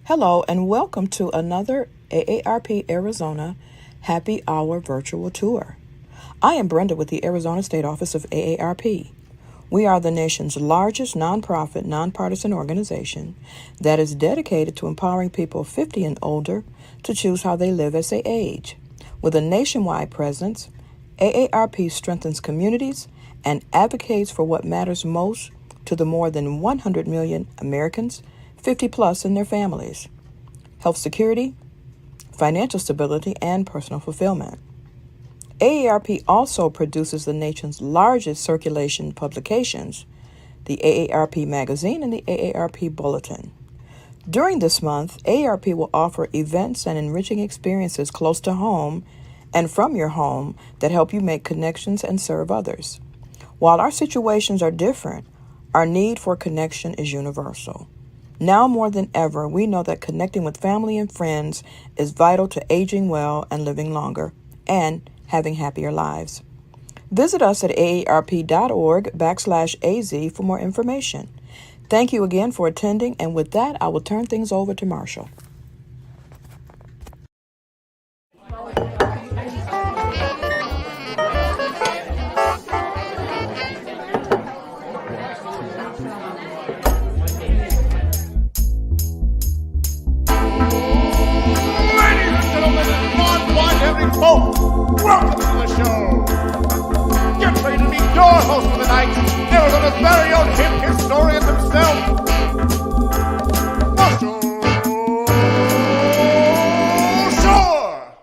Hello and welcome to another AARP Arizona Happy Hour virtual tour. I am Brenda with the Arizona State Office of AARP. We are the nation's largest nonprofit, nonpartisan organization that is dedicated to empowering people 50 and older to choose how they live as they age. With a nationwide presence, AARP strengthens communities and advocates for what matters most to the more than 100 million Americans 50 plus and their families: health security, financial stability, and personal fulfillment. AARP also produces the nation's largest circulation publications, the AARP Magazine and the AARP Bulletin. During this month, AARP will offer events and enriching experiences close to home and from your home that help you make connections and serve others. While our situations are different, our need for connection is universal. Now more than ever, we know that connecting with family and friends is vital to aging well and living longer and having happier lives. Visit us at aarp.org/AZ for more information. Thank you again for attending, and with that, I will turn things over to Marshall. Folks, welcome to the show. Get ready to meet your host for the night, Arizona's very own hip historian himself, Marshall Shore.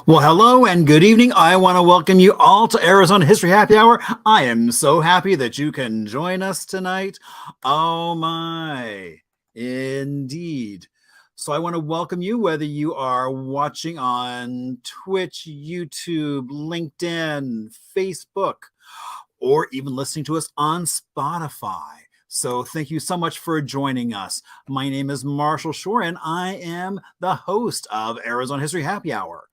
Well, hello and good evening. I want to welcome you all to Arizona History Happy Hour. I am so happy that you can join us tonight. Oh my, indeed. So I want to welcome you, whether you are watching on Twitch, YouTube, LinkedIn, Facebook, or even listening to us on Spotify. So thank you so much for joining us. My name is Marshall Shore, and I am the host of Arizona History Happy Hour.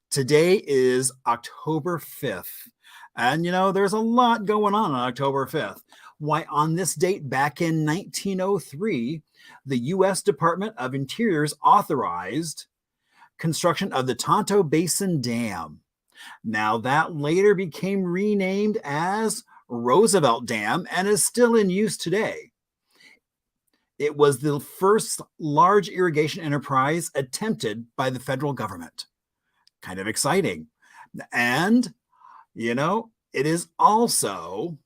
Today is October 5th. And, there's a lot going on October 5th. Why, on this date back in 1903, the U.S. Department of Interior's authorized construction of the Tonto Basin Dam. Now, that later became renamed as Roosevelt Dam and is still in use today. It was the first large irrigation enterprise attempted by the federal government. Kind of exciting. And, it is also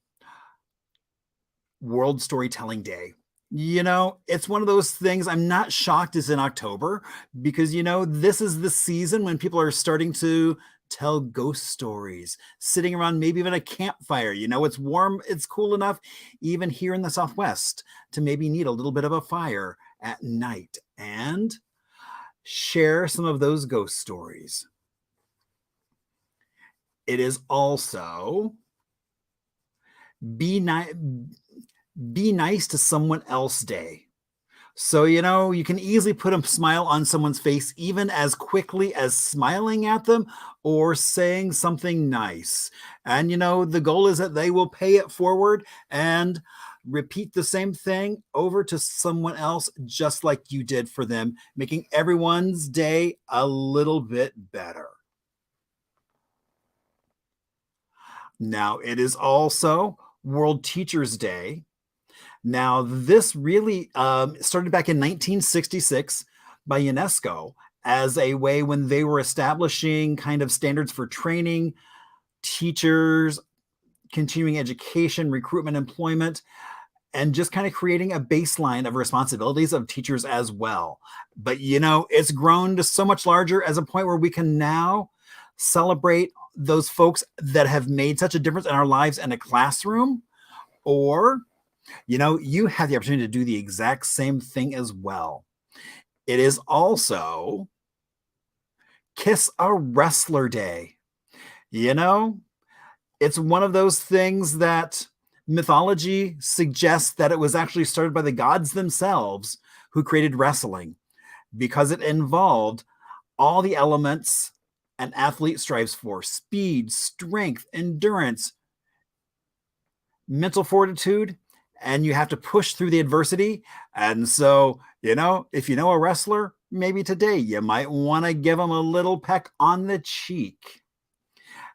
World Storytelling Day. It's one of those things I'm not shocked is in October because, this is the season when people are starting to tell ghost stories, sitting around maybe even a campfire. It's warm, it's cool enough, even here in the Southwest, to maybe need a little bit of a fire at night and share some of those ghost stories. It is also Be Nice to Someone Else Day. So, you can easily put a smile on someone's face, even as quickly as smiling at them or saying something nice. And, the goal is that they will pay it forward and repeat the same thing over to someone else, just like you did for them, making everyone's day a little bit better. Now, it is also World Teachers Day. Now, this really started back in 1966 by UNESCO as a way when they were establishing kind of standards for training teachers, continuing education, recruitment, employment, and just kind of creating a baseline of responsibilities of teachers as well. But, it's grown to so much larger as a point where we can now celebrate those folks that have made such a difference in our lives in a classroom, or, you have the opportunity to do the exact same thing as well. It is also Kiss a Wrestler Day. It's one of those things that mythology suggests that it was actually started by the gods themselves who created wrestling because it involved all the elements an athlete strives for: speed, strength, endurance, mental fortitude, and you have to push through the adversity. And so, if you know a wrestler, maybe today you might want to give them a little peck on the cheek.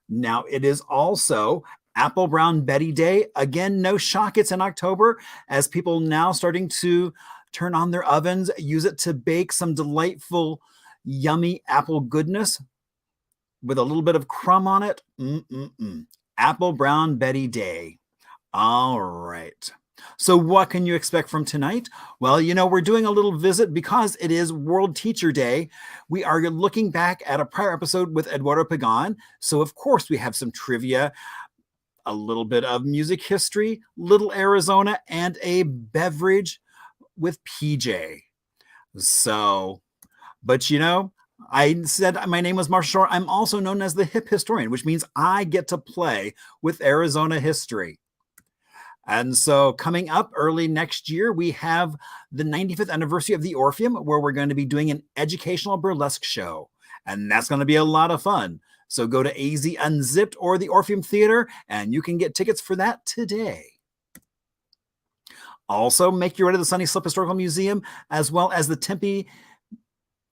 Now, it is also Apple Brown Betty Day. Again, no shock, it's in October, as people now starting to turn on their ovens, use it to bake some delightful, yummy apple goodness with a little bit of crumb on it. Apple Brown Betty Day. All right. So what can you expect from tonight? Well, we're doing a little visit because it is World Teacher Day. We are looking back at a prior episode with Eduardo Pagan. So of course we have some trivia, a little bit of music history, little Arizona, and a beverage with PJ. So, but I said my name was Marshall Shore. I'm also known as the Hip Historian, which means I get to play with Arizona history. And so coming up early next year, we have the 95th anniversary of the Orpheum, where we're going to be doing an educational burlesque show. And that's going to be a lot of fun. So go to AZ Unzipped or the Orpheum Theater, and you can get tickets for that today. Also, make your way to the Sunny Slope Historical Museum, as well as the Tempe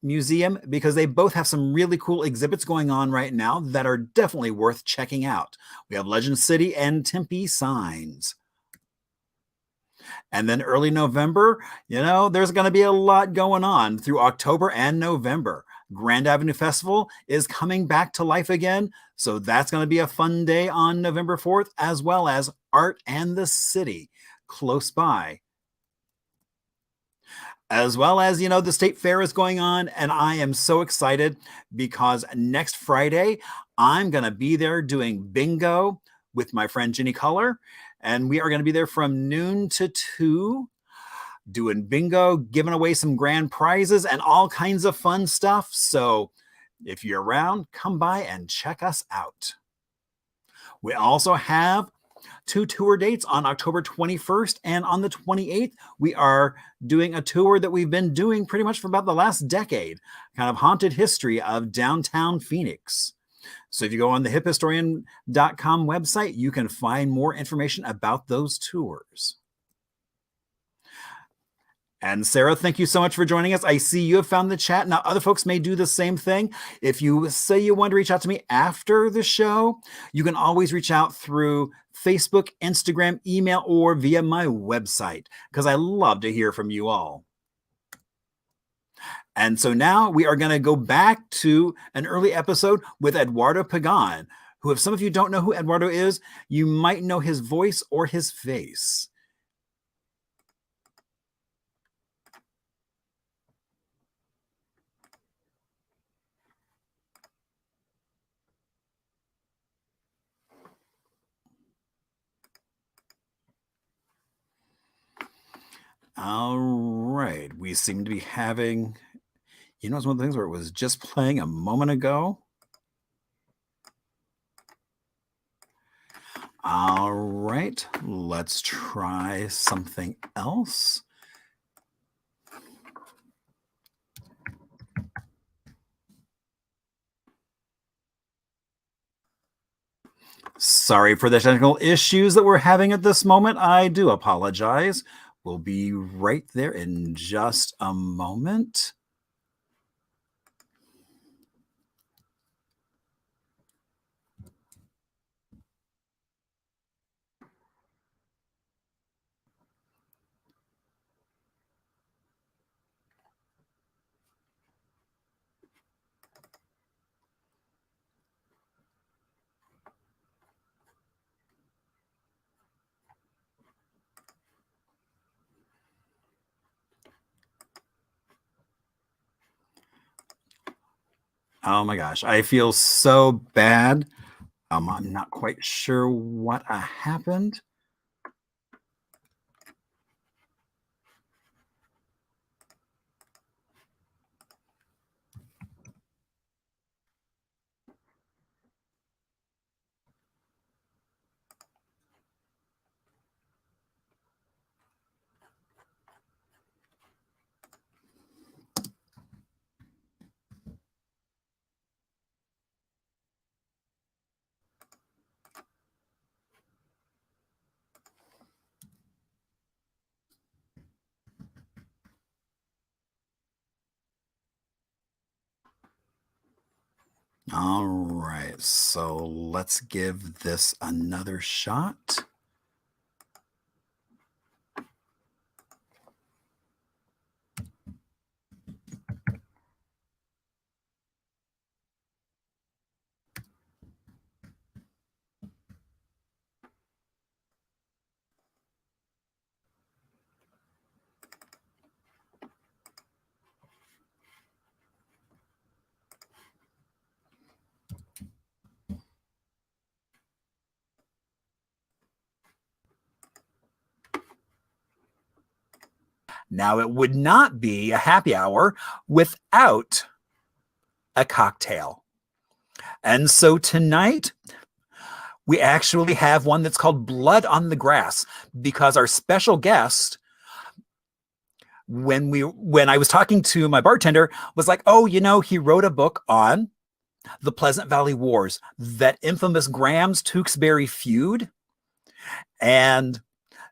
Museum, because they both have some really cool exhibits going on right now that are definitely worth checking out. We have Legend City and Tempe signs. And then early November, there's going to be a lot going on through October and November. Grand Avenue Festival is coming back to life again. So that's going to be a fun day on November 4th, as well as Art and the City close by. As well as, the State Fair is going on. And I am so excited because next Friday, I'm going to be there doing bingo with my friend Jenny Culler. And we are going to be there from noon to 2, doing bingo, giving away some grand prizes and all kinds of fun stuff. So if you're around, come by and check us out. We also have 2 tour dates on October 21st and on the 28th. We are doing a tour that we've been doing pretty much for about the last decade, kind of haunted history of downtown Phoenix. So if you go on the hiphistorian.com website, you can find more information about those tours. And Sarah, thank you so much for joining us. I see you have found the chat. Now, other folks may do the same thing. If you say you want to reach out to me after the show, you can always reach out through Facebook, Instagram, email, or via my website, because I love to hear from you all. And so now we are going to go back to an early episode with Eduardo Pagan, who, if some of you don't know who Eduardo is, you might know his voice or his face. All right. We seem to be having, it's one of the things where it was just playing a moment ago. All right. Let's try something else. Sorry for the technical issues that we're having at this moment. I do apologize. We'll be right there in just a moment. Oh my gosh, I feel so bad. I'm not quite sure what happened. All right, so let's give this another shot. Now, it would not be a happy hour without a cocktail. And so tonight, we actually have one that's called Blood on the Grass, because our special guest, when I was talking to my bartender, was like, oh, he wrote a book on the Pleasant Valley Wars, that infamous Grahams-Tewksbury feud. And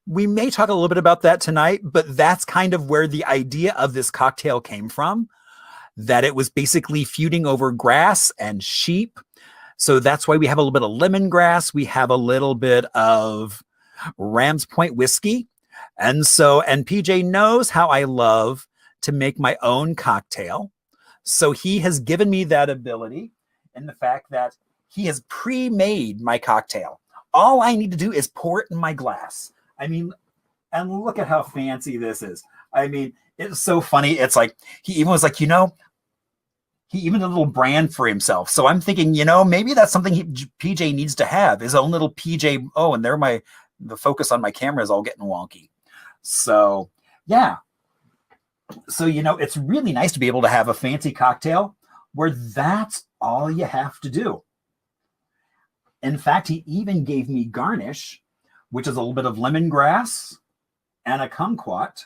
we may talk a little bit about that tonight, but that's kind of where the idea of this cocktail came from, that it was basically feuding over grass and sheep. So that's why we have a little bit of lemongrass. We have a little bit of Ram's Point whiskey. And PJ knows how I love to make my own cocktail. So he has given me that ability, and the fact that he has pre-made my cocktail. All I need to do is pour it in my glass. I mean, and look at how fancy this is. I mean, it's so funny. It's like, he even was like, he even did a little brand for himself. So I'm thinking, maybe that's something PJ needs to have, his own little PJ. Oh, and the focus on my camera is all getting wonky. So yeah. So, it's really nice to be able to have a fancy cocktail where that's all you have to do. In fact, he even gave me garnish, which is a little bit of lemongrass and a kumquat.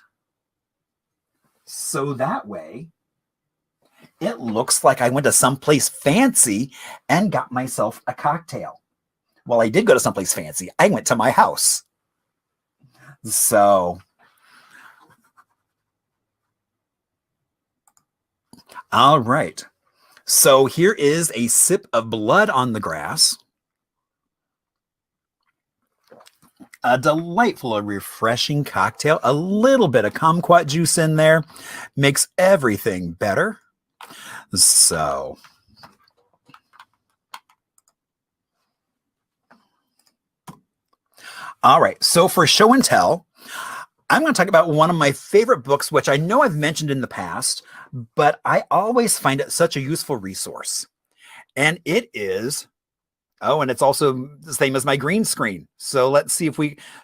So that way, it looks like I went to someplace fancy and got myself a cocktail. Well, I did go to someplace fancy. I went to my house. So, all right. So here is a sip of Blood on the Grass. A delightful, refreshing cocktail. A little bit of kumquat juice in there makes everything better. So, all right. So for show and tell, I'm going to talk about one of my favorite books, which I know I've mentioned in the past, but I always find it such a useful resource. And it is, and it's also the same as my green screen. So let's see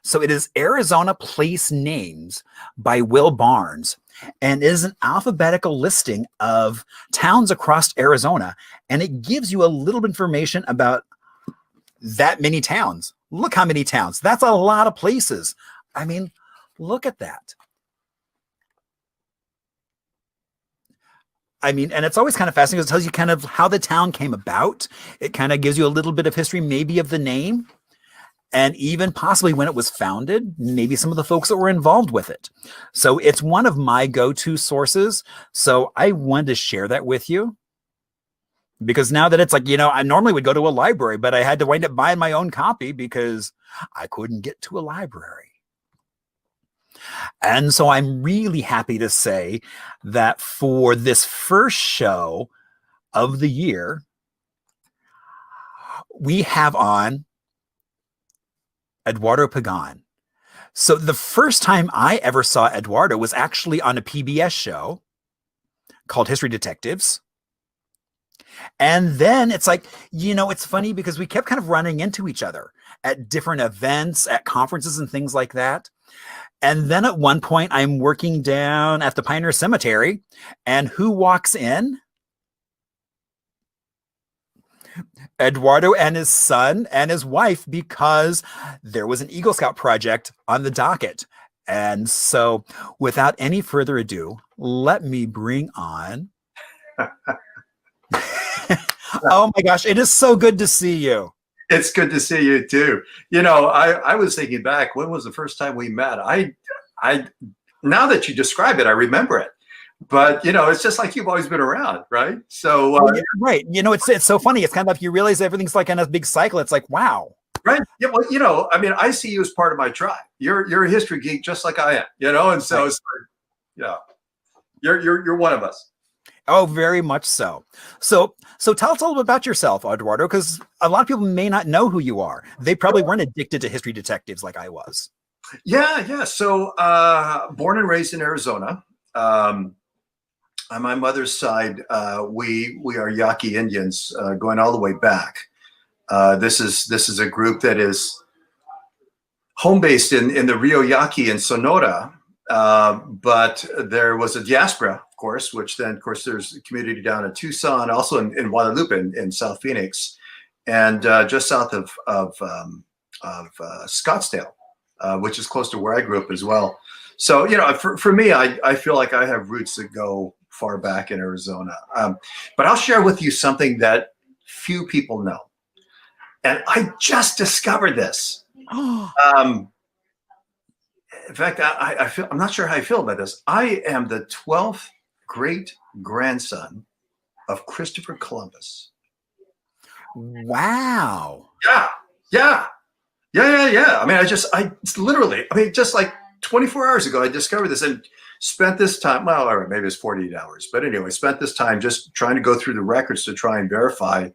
so it is Arizona Place Names by Will Barnes. And it is an alphabetical listing of towns across Arizona. And it gives you a little information about that many towns. Look how many towns. That's a lot of places. I mean, look at that. I mean, and it's always kind of fascinating because it tells you kind of how the town came about. It kind of gives you a little bit of history, maybe of the name, and even possibly when it was founded, maybe some of the folks that were involved with it. So it's one of my go-to sources. So I wanted to share that with you, because now that it's like, I normally would go to a library, but I had to wind up buying my own copy because I couldn't get to a library. And so I'm really happy to say that for this first show of the year, we have on Eduardo Pagan. So the first time I ever saw Eduardo was actually on a PBS show called History Detectives. And then it's like, it's funny because we kept kind of running into each other at different events, at conferences and things like that. And then at one point, I'm working down at the Pioneer Cemetery, and who walks in? Eduardo and his son and his wife, because there was an Eagle Scout project on the docket. And so without any further ado, let me bring on. Oh my gosh, it is so good to see you. It's good to see you too. I was thinking back, when was the first time we met? I now that you describe it, I remember it. but it's just like you've always been around, right? So Oh, yeah, right. It's so funny. It's kind of like you realize everything's like in a big cycle. It's like, wow. right. Yeah, well, I mean, I see you as part of my tribe. You're a history geek just like I am, and so Right. it's like, yeah, you're one of us. Oh, very much so. So tell us a little bit about yourself, Eduardo, because a lot of people may not know who you are. They probably weren't addicted to history detectives like I was. Yeah. So born and raised in Arizona. On my mother's side, we are Yaqui Indians, going all the way back. This is a group that is home based in the Rio Yaqui in Sonora, but there was a diaspora, of course, which then, of course, there's a community down in Tucson, also in Guadalupe in South Phoenix, and just south of Scottsdale, which is close to where I grew up as well. So, for me, I feel like I have roots that go far back in Arizona. But I'll share with you something that few people know. And I just discovered this. In fact, I'm not sure how I feel about this. I am the 12th great grandson of Christopher Columbus. Wow. Yeah. I mean, just like 24 hours ago, I discovered this and spent this time, well, all right, maybe it's 48 hours, but anyway, spent this time just trying to go through the records to try and verify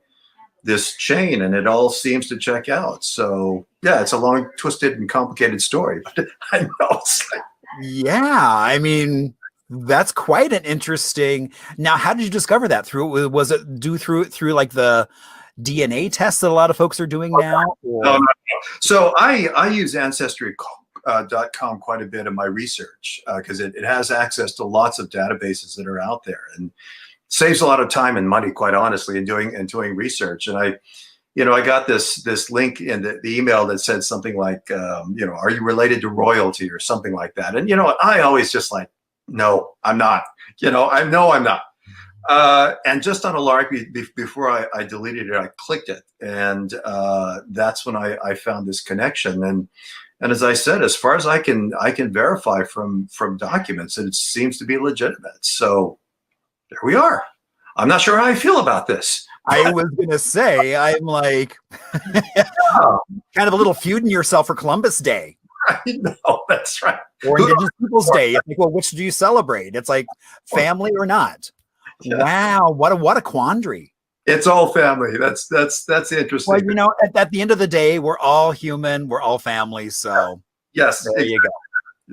this chain, and it all seems to check out. So yeah, it's a long, twisted, and complicated story, but I know it's like, Yeah, I mean, that's quite an interesting. Now, how did you discover that? Was it through like the DNA tests that a lot of folks are doing now? Or? No. So I use Ancestry.com quite a bit in my research because it has access to lots of databases that are out there, and saves a lot of time and money, quite honestly, in doing research. And I got this link in the email that said something like, are you related to royalty or something like that? And I always just like, no, I'm not. I'm not. And just on a lark, before I deleted it, I clicked it, and that's when I found this connection. And as I said, as far as I can verify from documents, it seems to be legitimate. So there we are. I'm not sure how I feel about this. I was going to say, I'm like kind of a little feuding yourself for Columbus Day. I know, that's right. Or Indigenous Peoples Day. It's like, well, which do you celebrate? It's like family or not? Yeah. Wow, what a quandary. It's all family. That's interesting. Well, at the end of the day, we're all human. We're all family. So yes, there you go.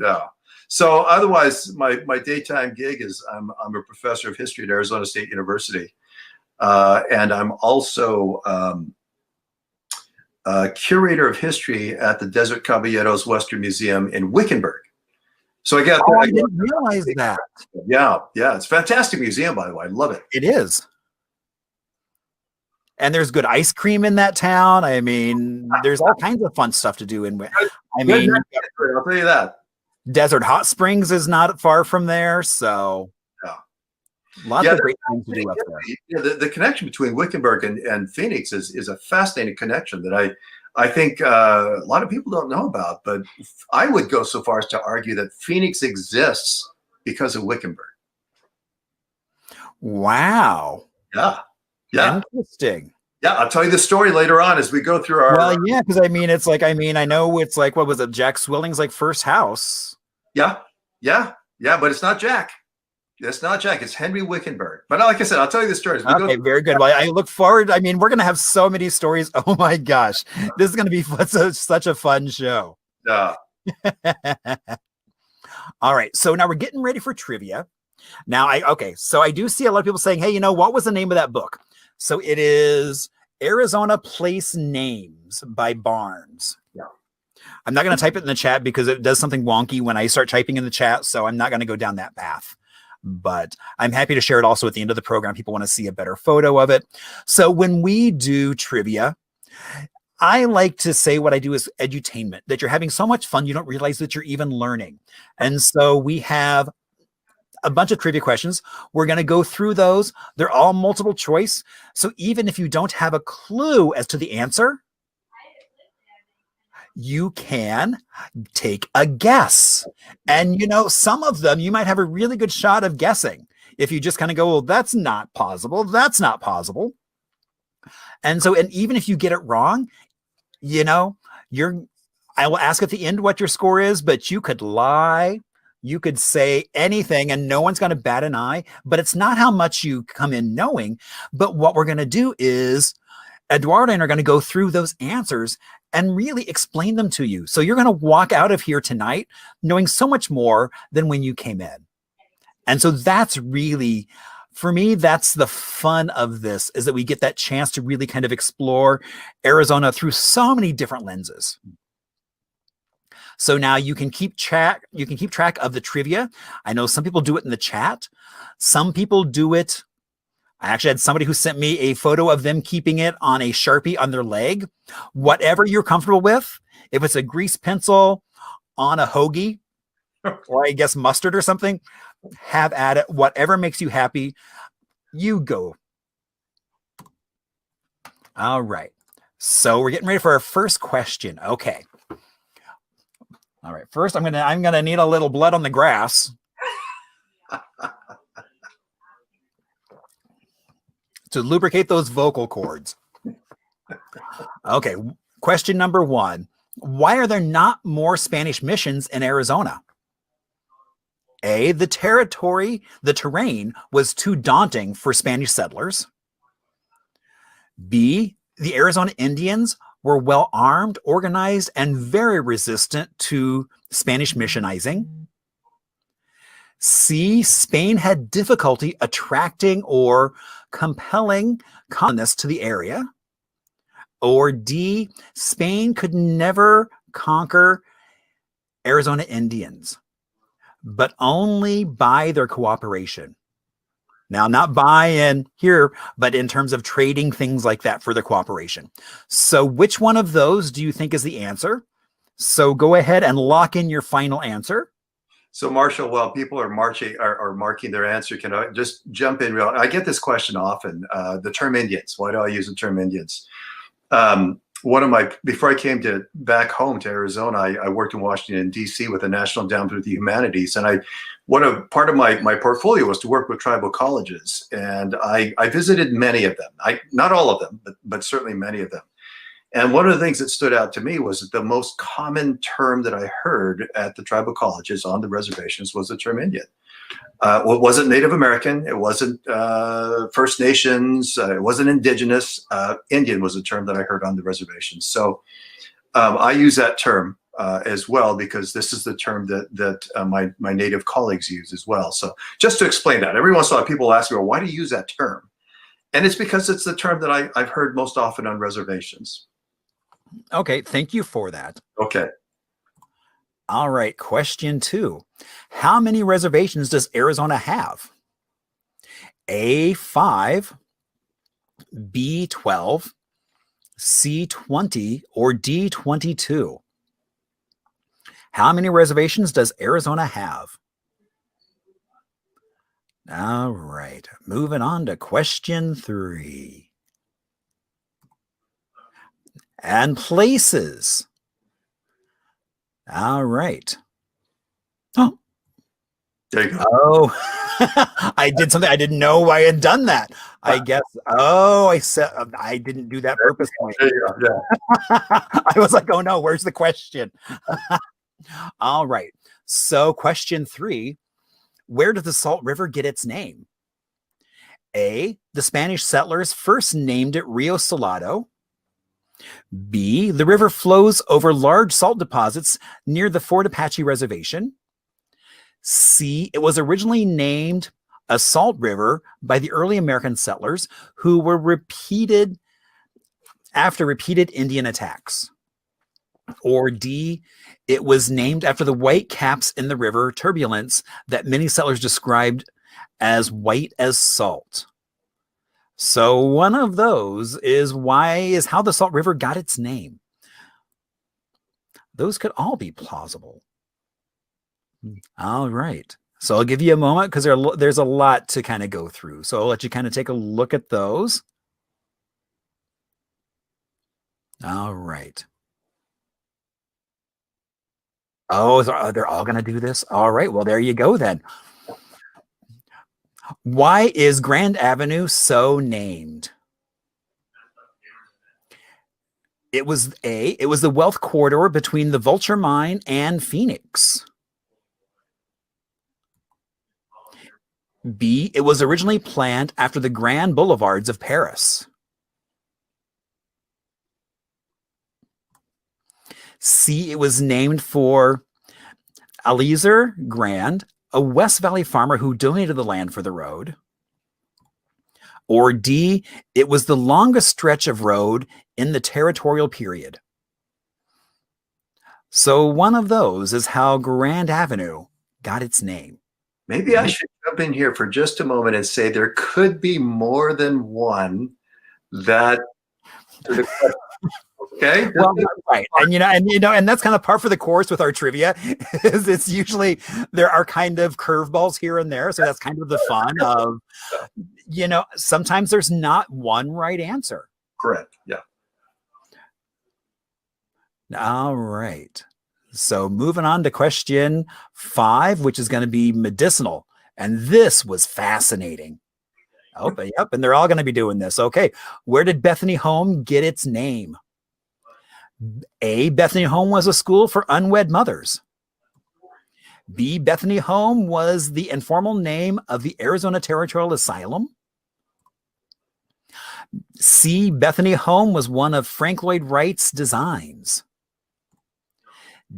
Yeah. So otherwise, my daytime gig is I'm a professor of history at Arizona State University, and I'm also a curator of history at the Desert Caballeros Western Museum in Wickenburg. So I didn't realize that. Yeah, it's a fantastic museum, by the way. I love it. It is. And there's good ice cream in that town. I mean, there's all kinds of fun stuff to do I'll tell you that. Desert Hot Springs is not far from there, so lots of great things to do up there. The connection between Wickenburg and Phoenix is a fascinating connection that I think a lot of people don't know about, but I would go so far as to argue that Phoenix exists because of Wickenburg. Wow. Yeah. Interesting. Yeah, I'll tell you the story later on as we go through our. Well, yeah, because I know it's like, what was it, Jack Swilling's like first house. Yeah, but it's not Jack. It's not Jack. It's Henry Wickenburg. But like I said, I'll tell you the story. Okay, very good. Well, I look forward. I mean, we're going to have so many stories. Oh my gosh, this is going to be such a fun show. Yeah. All right, so now we're getting ready for trivia. Now, so I do see a lot of people saying, hey, what was the name of that book? So it is Arizona Place Names by Barnes. Yeah. I'm not going to type it in the chat because it does something wonky when I start typing in the chat. So I'm not going to go down that path. But I'm happy to share it also at the end of the program. People want to see a better photo of it. So when we do trivia, I like to say what I do is edutainment, that you're having so much fun, you don't realize that you're even learning. And so we have a bunch of trivia questions. We're going to go through those. They're all multiple choice. So even if you don't have a clue as to the answer, you can take a guess. And, some of them you might have a really good shot of guessing. If you just kind of go, well, that's not possible. That's not possible. And even if you get it wrong, I will ask at the end what your score is, but you could lie. You could say anything and no one's going to bat an eye, but it's not how much you come in knowing. But what we're going to do is Eduardo and I are going to go through those answers and really explain them to you. So you're going to walk out of here tonight knowing so much more than when you came in. And so that's really, for me, that's the fun of this, is that we get that chance to really kind of explore Arizona through so many different lenses. So now you can keep track of the trivia. I know some people do it in the chat. Some people do it. I actually had somebody who sent me a photo of them keeping it on a Sharpie on their leg. Whatever you're comfortable with, if it's a grease pencil on a hoagie, or I guess mustard or something, have at it. Whatever makes you happy, you go. All right. So we're getting ready for our first question. Okay. All right. First, I'm gonna need a little blood on the grass to lubricate those vocal cords. Okay. Question number 1. Why are there not more Spanish missions in Arizona? A, the terrain was too daunting for Spanish settlers. B, the Arizona Indians were well armed, organized, and very resistant to Spanish missionizing. C, Spain had difficulty attracting or compelling colonists to the area. Or D, Spain could never conquer Arizona Indians, but only by their cooperation. Now, not by in here, but in terms of trading, things like that for their cooperation. So which one of those do you think is the answer? So go ahead and lock in your final answer. So Marshall, while people are marking their answer, can I just jump in real? I get this question often, the term Indians. Why do I use the term Indians? Before I came back home to Arizona, I worked in Washington, D.C. with the National Endowment for the Humanities. And part of my portfolio was to work with tribal colleges. And I visited many of them. Not all of them, but certainly many of them. And one of the things that stood out to me was that the most common term that I heard at the tribal colleges on the reservations was the term Indian. Well, it wasn't Native American. It wasn't First Nations. It wasn't Indigenous. Indian was a term that I heard on the reservations. So I use that term as well, because this is the term that my Native colleagues use as well. So just to explain that, every once in a while people ask me, well, why do you use that term? And it's because it's the term that I've heard most often on reservations. Okay, thank you for that. Okay. All right, question 2. How many reservations does Arizona have? A, 5, B, 12, C, 20, or D, 22? How many reservations does Arizona have? All right, moving on to question 3. And places. All right. Oh, there you go. Oh, I did something. I didn't know I had done that. I guess. Oh, I didn't do that purposely. There you go. Yeah. I was like, oh no, where's the question? All right. So question 3, where does the Salt River get its name? A, the Spanish settlers first named it Rio Salado. B, the river flows over large salt deposits near the Fort Apache Reservation. C, it was originally named a salt river by the early American settlers who were after repeated Indian attacks. Or D, it was named after the white caps in the river turbulence that many settlers described as white as salt. So one of those is how the Salt River got its name. Those could all be plausible. All right. So I'll give you a moment because there's a lot to kind of go through. So I'll let you kind of take a look at those. All right. Oh, they're all going to do this? All right. Well, there you go then. Why is Grand Avenue so named? It was the wealth corridor between the Vulture Mine and Phoenix. B, it was originally planned after the Grand Boulevards of Paris. C, it was named for Eliezer Grand, a West Valley farmer who donated the land for the road. Or D, it was the longest stretch of road in the territorial period. So one of those is how Grand Avenue got its name. Maybe I should jump in here for just a moment and say there could be more than one that. Okay. Well, right, and that's kind of par for the course with our trivia. Is it's usually there are kind of curveballs here and there, so that's kind of the fun of, sometimes there's not one right answer. Correct. Yeah. All right. So moving on to question 5, which is going to be medicinal, and this was fascinating. Oh, yep, and they're all going to be doing this. Okay, where did Bethany Home get its name? A, Bethany Home was a school for unwed mothers. B, Bethany Home was the informal name of the Arizona Territorial Asylum. C, Bethany Home was one of Frank Lloyd Wright's designs.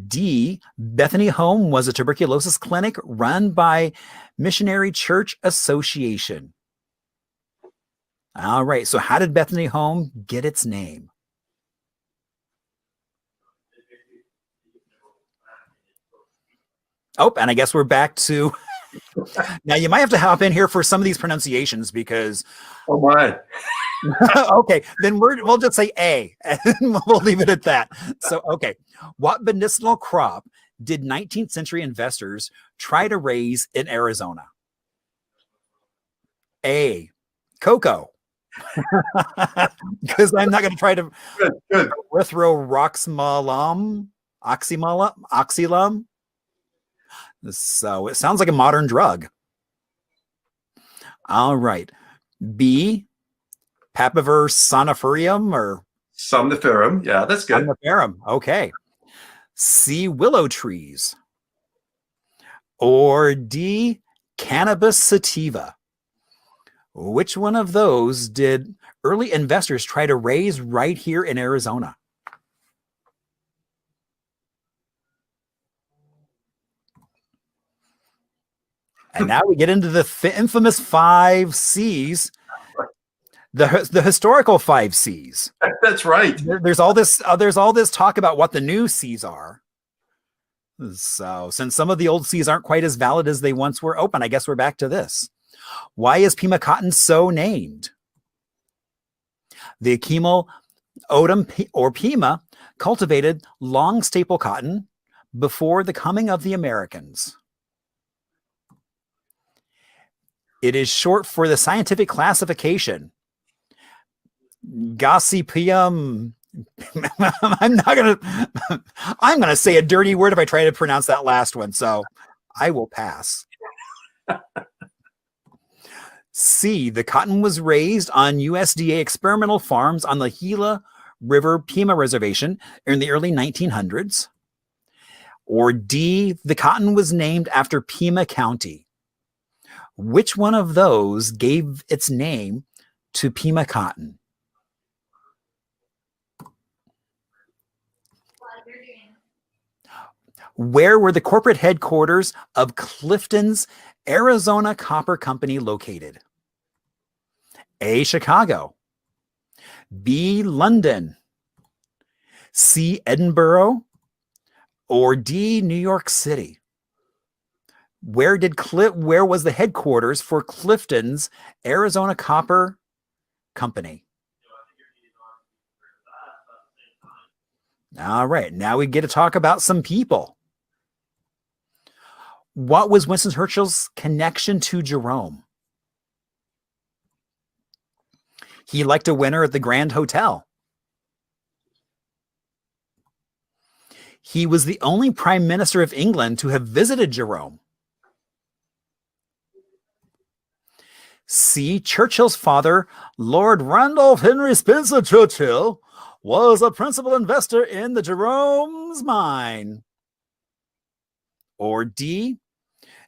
D, Bethany Home was a tuberculosis clinic run by Missionary Church Association. All right, so how did Bethany Home get its name? Oh, and I guess we're back to, now you might have to hop in here for some of these pronunciations because. Oh my. Okay, then we'll just say A and we'll leave it at that. So, okay. What medicinal crop did 19th century investors try to raise in Arizona? A, cocoa. Because I'm not going to try to erythroxylum, oxylum. So it sounds like a modern drug. All right. B, Papaver somniferium or somniferum. Yeah, that's good. Somniferum. Okay. C, willow trees. Or D, cannabis sativa. Which one of those did early investors try to raise right here in Arizona? And now we get into the infamous 5 C's, the historical 5 C's. That's right. There's all this talk about what the new C's are. So since some of the old C's aren't quite as valid as they once were, I guess we're back to this. Why is Pima cotton so named? The Akimel Odom or Pima cultivated long staple cotton before the coming of the Americans. It is short for the scientific classification Gossypium. I'm gonna say a dirty word if I try to pronounce that last one, so I will pass. C, the cotton was raised on USDA experimental farms on the Gila River Pima Reservation in the early 1900s. Or D, the cotton was named after Pima County. Which one of those gave its name to Pima cotton? Where were the corporate headquarters of Clifton's Arizona Copper Company located? A, Chicago. B, London. C, Edinburgh. Or D, New York City. Where was the headquarters for Clifton's Arizona Copper Company? All right, now we get to talk about some people. What was Winston Churchill's connection to Jerome? He liked a winner at the Grand Hotel. He was the only prime minister of England to have visited Jerome. C. Churchill's father, Lord Randolph Henry Spencer Churchill, was a principal investor in the Jerome's mine. Or D.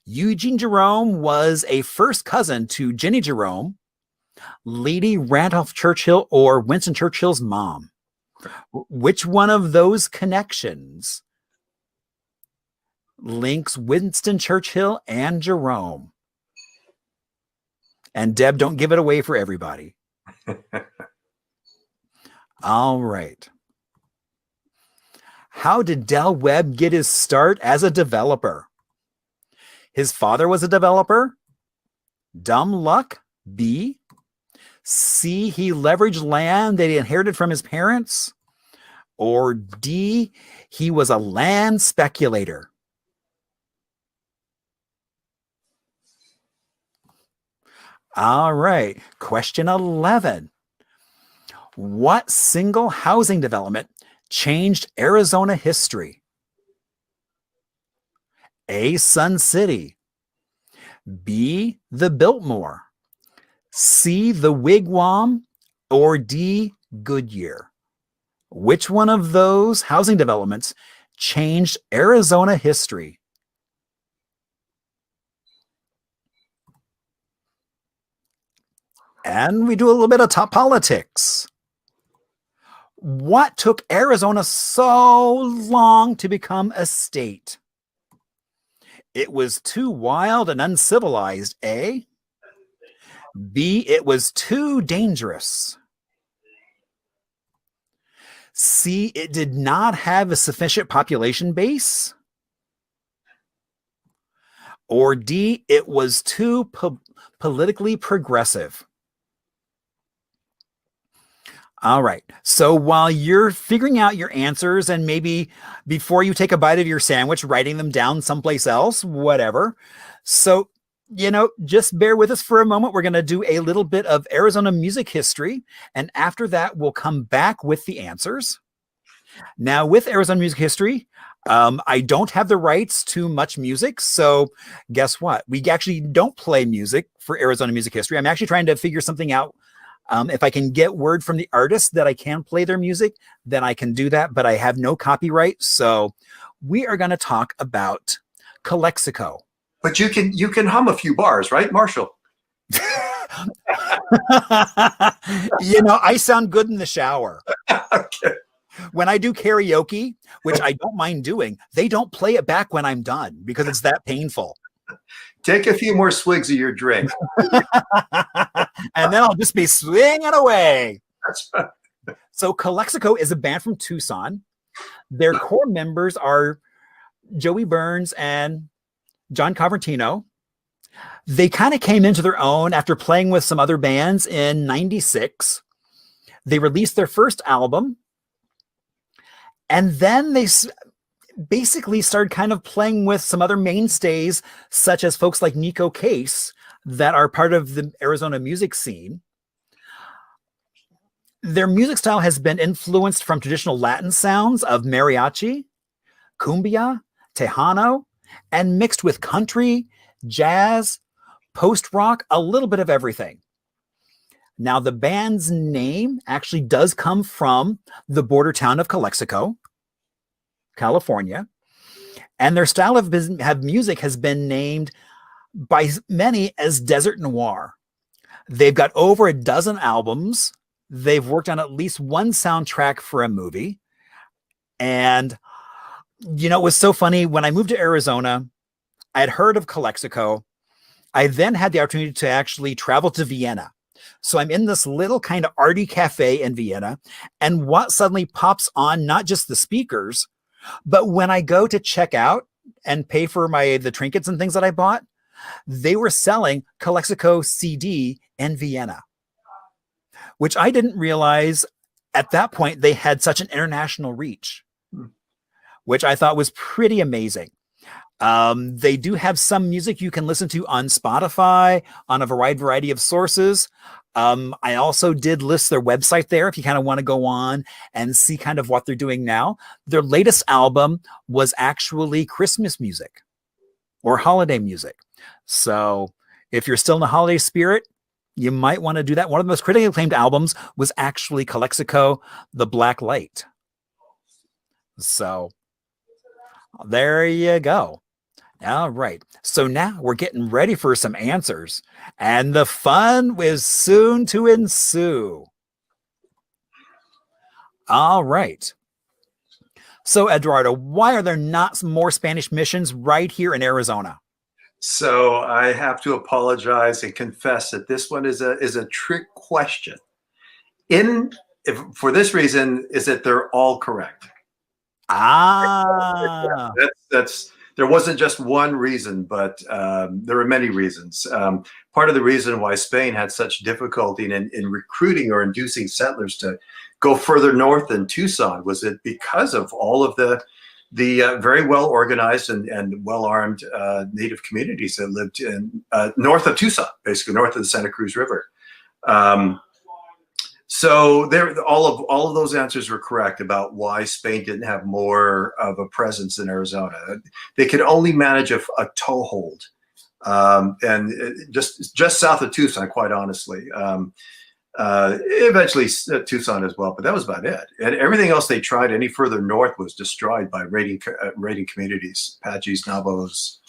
Eugene Jerome was a first cousin to Jenny Jerome, Lady Randolph Churchill, or Winston Churchill's mom. Which one of those connections links Winston Churchill and Jerome? And Deb, don't give it away for everybody. All right. How did Del Webb get his start as a developer? His father was a developer. Dumb luck. B. C. He leveraged land that he inherited from his parents. Or D. He was a land speculator. All right. Question 11. What single housing development changed Arizona history? A. Sun City. B. The Biltmore. C. The Wigwam. Or D. Goodyear. Which one of those housing developments changed Arizona history? And we do a little bit of top politics. What took Arizona so long to become a state? It was too wild and uncivilized, A. B. It was too dangerous. C. It did not have a sufficient population base. Or D. It was too politically progressive. All right. So while you're figuring out your answers, and maybe before you take a bite of your sandwich, writing them down someplace else, whatever. So, just bear with us for a moment. We're going to do a little bit of Arizona music history. And after that, we'll come back with the answers. Now, with Arizona music history, I don't have the rights to much music. So guess what? We actually don't play music for Arizona music history. I'm actually trying to figure something out. If I can get word from the artist that I can play their music, then I can do that, but I have no copyright. So we are going to talk about Calexico. But you can hum a few bars, right, Marshall? I sound good in the shower. Okay. When I do karaoke, which I don't mind doing, they don't play it back when I'm done because it's that painful. Take a few more swigs of your drink. And then I'll just be swinging away. That's right. So Calexico is a band from Tucson. Their core members are Joey Burns and John Cavertino. They kind of came into their own after playing with some other bands in '96. They released their first album. And then they basically started kind of playing with some other mainstays, such as folks like Nico Case, that are part of the Arizona music scene. Their music style has been influenced from traditional Latin sounds of mariachi, cumbia, tejano, and mixed with country, jazz, post-rock, a little bit of everything. Now, the band's name actually does come from the border town of Calexico, California, and their style of music has been named by many as Desert Noir. They've got over a dozen albums. They've worked on at least one soundtrack for a movie. And, it was so funny. When I moved to Arizona, I had heard of Calexico. I then had the opportunity to actually travel to Vienna. So I'm in this little kind of arty cafe in Vienna. And what suddenly pops on, not just the speakers, but when I go to check out and pay for the trinkets and things that I bought, they were selling Calexico CD in Vienna, which I didn't realize at that point they had such an international reach, which I thought was pretty amazing. They do have some music you can listen to on Spotify on a wide variety of sources. I also did list their website there if you kind of want to go on and see kind of what they're doing now. Their latest album was actually Christmas music or holiday music. So if you're still in the holiday spirit, you might want to do that. One of the most critically acclaimed albums was actually Calexico, The Black Light. So there you go. All right. So now we're getting ready for some answers, and the fun is soon to ensue. All right. So, Eduardo, why are there not more Spanish missions right here in Arizona? So I have to apologize and confess that this one is a trick question. For this reason, is that they're all correct. Ah, That's there wasn't just one reason, but there were many reasons. Part of the reason why Spain had such difficulty in recruiting or inducing settlers to go further north than Tucson was it because of all of the very well organized and well armed native communities that lived in north of Tucson, basically north of the Santa Cruz River. So all of those answers were correct about why Spain didn't have more of a presence in Arizona. They could only manage a toehold, and just south of Tucson, quite honestly. Eventually Tucson as well, but that was about it. And everything else they tried any further north was destroyed by raiding communities, Apaches, Navajos,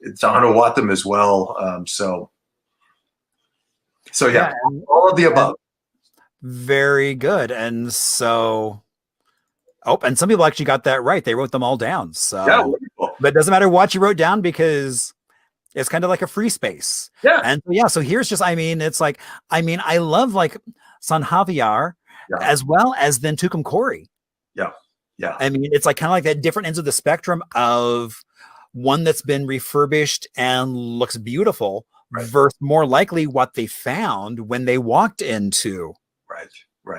Anahuatam as well. So yeah, all of the above. very good. And so, and some people actually got that right. They wrote them all down. So, Yeah, wonderful. but it doesn't matter what you wrote down because it's kind of like a free space. Yeah. And so here's just, it's like, I love like San Javier as well as then Tucumcari. Yeah. Yeah. It's like kind of like that different ends of the spectrum of one that's been refurbished and looks beautiful versus more likely what they found when they walked into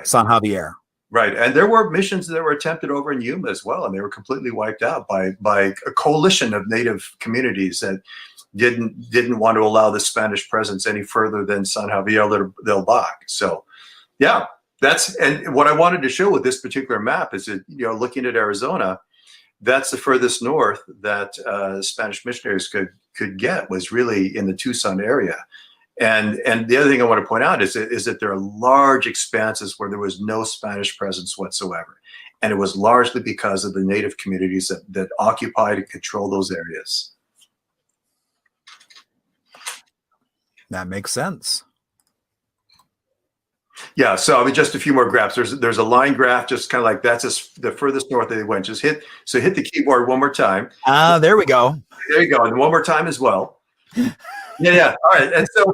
San Javier. Right. And there were missions that were attempted over in Yuma as well. And they were completely wiped out by a coalition of native communities that didn't want to allow the Spanish presence any further than San Javier del Bac. So, yeah, and what I wanted to show with this particular map is that, looking at Arizona, that's the furthest north that Spanish missionaries could get was really in the Tucson area. And the other thing I want to point out is that there are large expanses where there was no Spanish presence whatsoever. And it was largely because of the native communities that occupied and controlled those areas. That makes sense. Yeah, so just a few more graphs. There's a line graph, just kind of like that's the furthest north they went. Just hit the keyboard one more time. There we go. There you go, and one more time as well. Yeah. All right, and so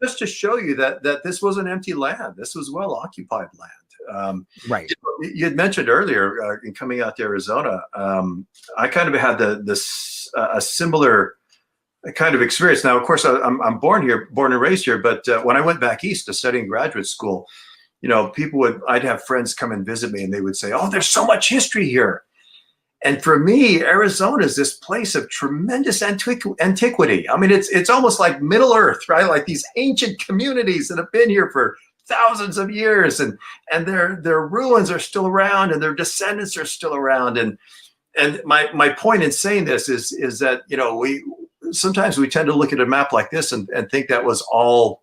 just to show you that this was an empty land. This was well occupied land. Right. You had mentioned earlier in coming out to Arizona. I kind of had a similar kind of experience. Now, of course, I'm born and raised here, but when I went back east to study in graduate school, I'd have friends come and visit me and they would say, "Oh, there's so much history here." And for me, Arizona is this place of tremendous antiquity. It's almost like Middle Earth, right? Like these ancient communities that have been here for thousands of years, and their ruins are still around, and their descendants are still around. And my point in saying this is that sometimes we tend to look at a map like this and think that was all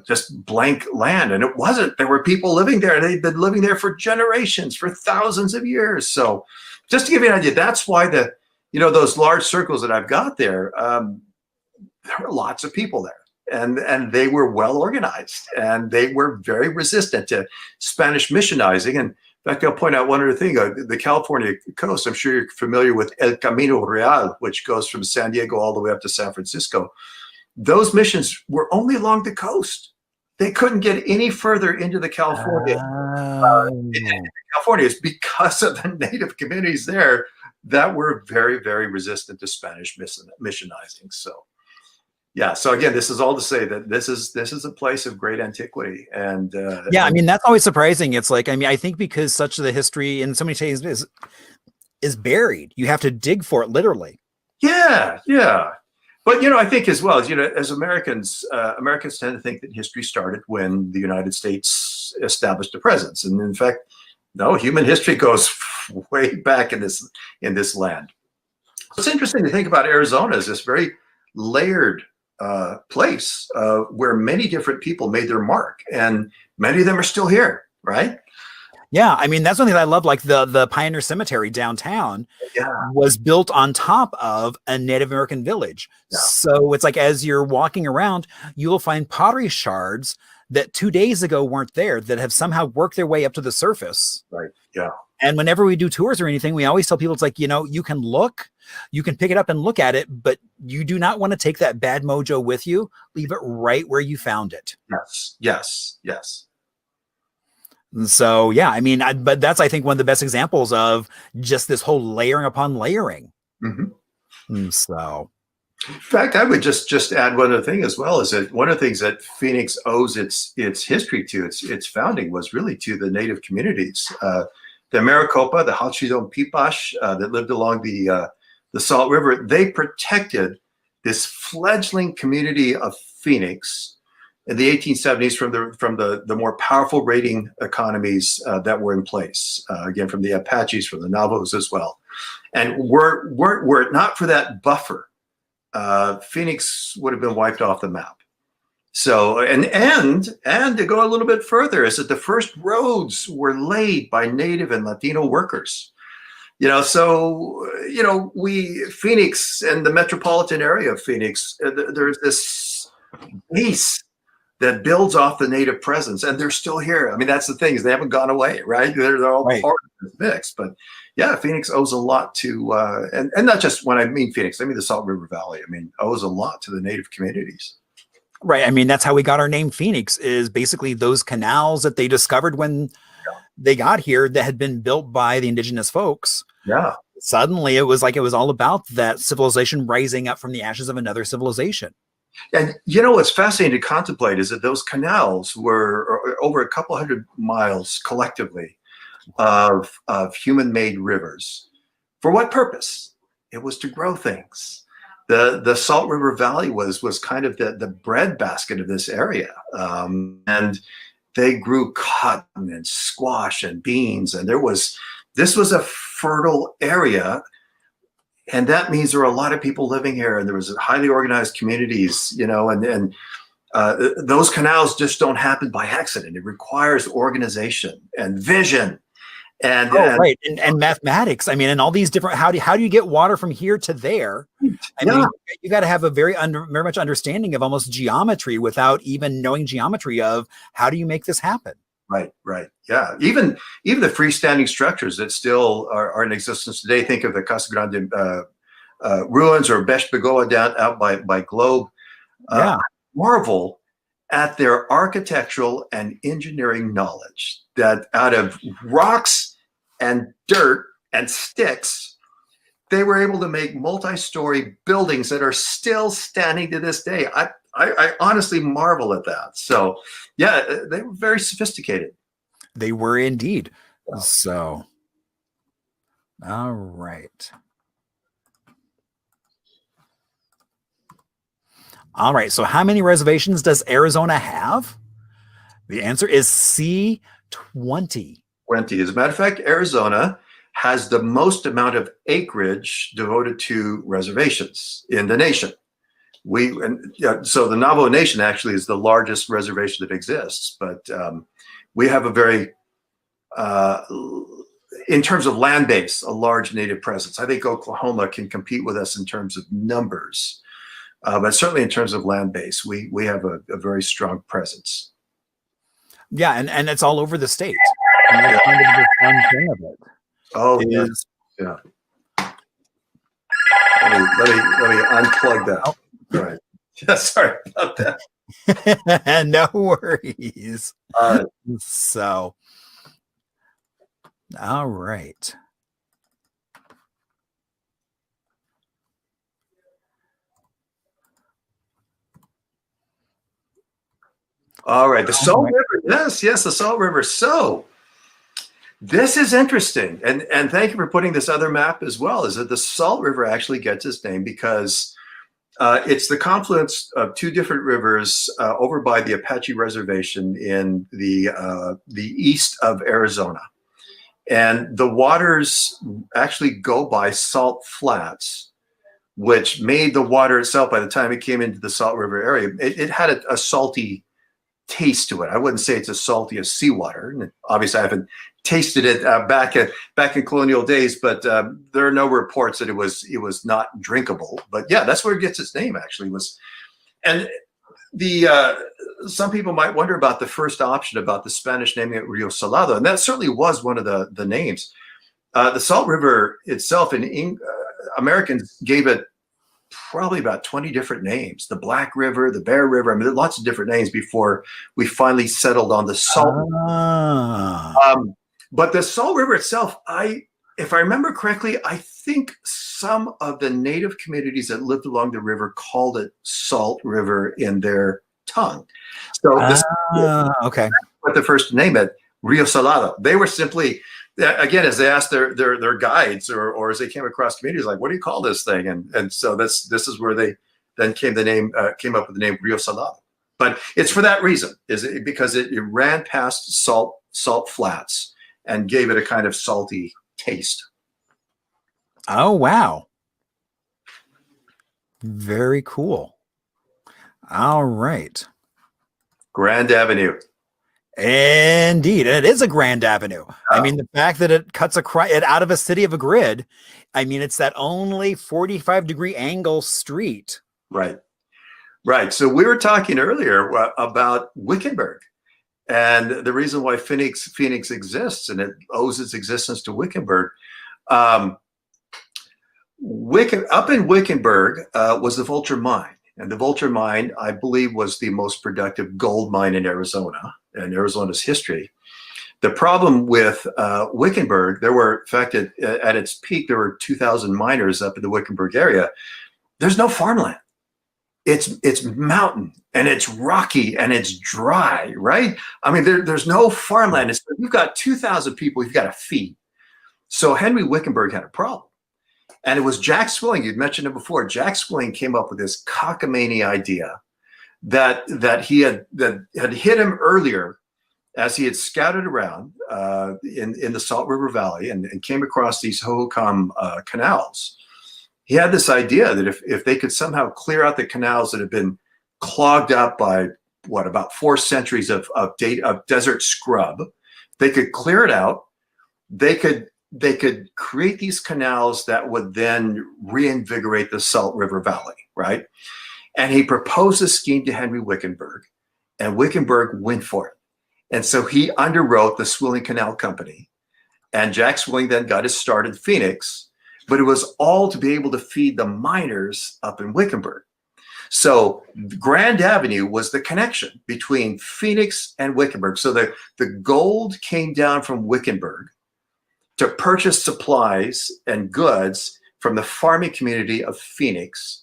just blank land, and it wasn't. There were people living there. They've been living there for generations, for thousands of years. So just to give you an idea, that's why those large circles that I've got there, there were lots of people there, and they were well organized, and they were very resistant to Spanish missionizing. And in fact, I'll point out one other thing. The California coast, I'm sure you're familiar with El Camino Real, which goes from San Diego all the way up to San Francisco. Those missions were only along the coast. They couldn't get any further into the California. California is because of the native communities there that were very, very resistant to Spanish missionizing. So, yeah. So again, this is all to say that this is a place of great antiquity. And that's always surprising. It's like, I think because such of the history in so many cases is buried, you have to dig for it literally. Yeah, yeah. But I think as well as as Americans, Americans tend to think that history started when the United States established a presence, and in fact, no, human history goes way back in this land. It's interesting to think about Arizona as this very layered place where many different people made their mark, and many of them are still here, right? Yeah, I mean that's one thing I love. Like the Pioneer Cemetery downtown Yeah, was built on top of a Native American village. yeah, So it's like as you're walking around, you will find pottery shards that 2 days ago weren't there that have somehow worked their way up to the surface. right, yeah. And whenever we do tours or anything, we always tell people it's like, you can look, you can pick it up and look at it, but you do not want to take that bad mojo with you. Leave it right where you found it. Yes, yes, yes. And so, yeah, I mean, but that's, I think, one of the best examples of just this whole layering upon layering. Mm-hmm. And so, in fact, I would just add one other thing as well, is that one of the things that Phoenix owes its history to, its founding, was really to the native communities. The Maricopa, the Hachidon Pipash that lived along the Salt River, they protected this fledgling community of Phoenix in the 1870s from the more powerful raiding economies that were in place. Again, from the Apaches, from the Navajos as well. And were it not for that buffer, Phoenix would have been wiped off the map. So, and to go a little bit further, is that the first roads were laid by Native and Latino workers. Phoenix and the metropolitan area of Phoenix, there's this base that builds off the Native presence, and they're still here. I mean, that's the thing, is they haven't gone away, right? They're all right. Part of this mix. But yeah, Phoenix owes a lot to, and not just when I mean Phoenix, I mean the Salt River Valley. I mean, owes a lot to the Native communities. Right. I mean, that's how we got our name Phoenix, is basically those canals that they discovered when they got here that had been built by the indigenous folks. Yeah. Suddenly it was like, it was all about that civilization rising up from the ashes of another civilization. And what's fascinating to contemplate is that those canals were over a couple hundred miles collectively of human-made rivers. For what purpose? It was to grow things. The Salt River Valley was kind of the breadbasket of this area, and they grew cotton and squash and beans, and this was a fertile area. And that means there were a lot of people living here, and there was highly organized communities, and those canals just don't happen by accident. It requires organization and vision. And right. And mathematics. I mean, and all these different, how do you get water from here to there? I mean, you got to have a very much understanding of almost geometry without even knowing geometry of how do you make this happen? Right. Yeah. Even the freestanding structures that still are in existence today. Think of the Casa Grande ruins, or Besh Begoa down out by Globe. Marvel at their architectural and engineering knowledge, that out of rocks and dirt and sticks, they were able to make multi-story buildings that are still standing to this day. I honestly marvel at that. So, yeah, they were very sophisticated. They were indeed. Yeah. So, all right. All right. So, how many reservations does Arizona have? The answer is C, 20. 20. As a matter of fact, Arizona has the most amount of acreage devoted to reservations in the nation. So the Navajo Nation actually is the largest reservation that exists, but we have a very, in terms of land base, a large Native presence. I think Oklahoma can compete with us in terms of numbers, but certainly in terms of land base, we have a very strong presence. Yeah, and it's all over the state. And that's kind of the fun thing of it. Oh, yes. Yeah. Let me unplug that. Oh. All right. Yeah, sorry about that. No worries. So, all right. All right. The Salt River. Yes, the Salt River. So This is interesting, and thank you for putting this other map as well. Is that the Salt River actually gets its name because it's the confluence of two different rivers over by the Apache Reservation in the east of Arizona, and the waters actually go by salt flats, which made the water itself, by the time it came into the Salt River area, it had a salty taste to it. I wouldn't say it's as salty as seawater. And obviously, I haven't tasted it back in colonial days, but there are no reports that it was not drinkable. But yeah, that's where it gets its name. Actually, was, and the some people might wonder about the first option about the Spanish naming it Rio Salado, and that certainly was one of the names. The Salt River itself, Americans gave it probably about 20 different names. The Black River, the Bear River. I mean, there are lots of different names before we finally settled on the Salt. But the Salt River itself, if I remember correctly, I think some of the native communities that lived along the river called it Salt River in their tongue. So okay. What the first name it, Rio Salado. They were simply, again, as they asked their guides or as they came across communities, like, what do you call this thing? And so this is where they then came up with the name Rio Salado. But it's for that reason, because it ran past salt flats and gave it a kind of salty taste. Oh, wow. Very cool. All right. Grand Avenue. Indeed, it is a grand avenue. I mean, the fact that it cuts it out of a city of a grid, I mean, it's that only 45-degree angle street. Right. So we were talking earlier about Wickenburg and the reason why Phoenix exists, and it owes its existence to Wickenburg. Up in Wickenburg was the Vulture Mine. And the Vulture Mine, I believe, was the most productive gold mine in Arizona and Arizona's history. The problem with Wickenburg, there were, in fact, at its peak, there were 2,000 miners up in the Wickenburg area. There's no farmland. It's mountain and it's rocky and it's dry, right? I mean, there's no farmland. You've got 2,000 people you've got to feed. So Henry Wickenburg had a problem. And it was Jack Swilling, you'd mentioned it before. Jack Swilling came up with this cockamamie idea that had hit him earlier as he had scouted around in the Salt River Valley and came across these Hohokam canals. He had this idea that if they could somehow clear out the canals that had been clogged up by about 4 centuries of desert scrub, they could clear it out. They could create these canals that would then reinvigorate the Salt River Valley, right? And he proposed a scheme to Henry Wickenburg, and Wickenburg went for it. And so he underwrote the Swilling Canal Company, and Jack Swilling then got his start in Phoenix, but it was all to be able to feed the miners up in Wickenburg. So Grand Avenue was the connection between Phoenix and Wickenburg. So the gold came down from Wickenburg to purchase supplies and goods from the farming community of Phoenix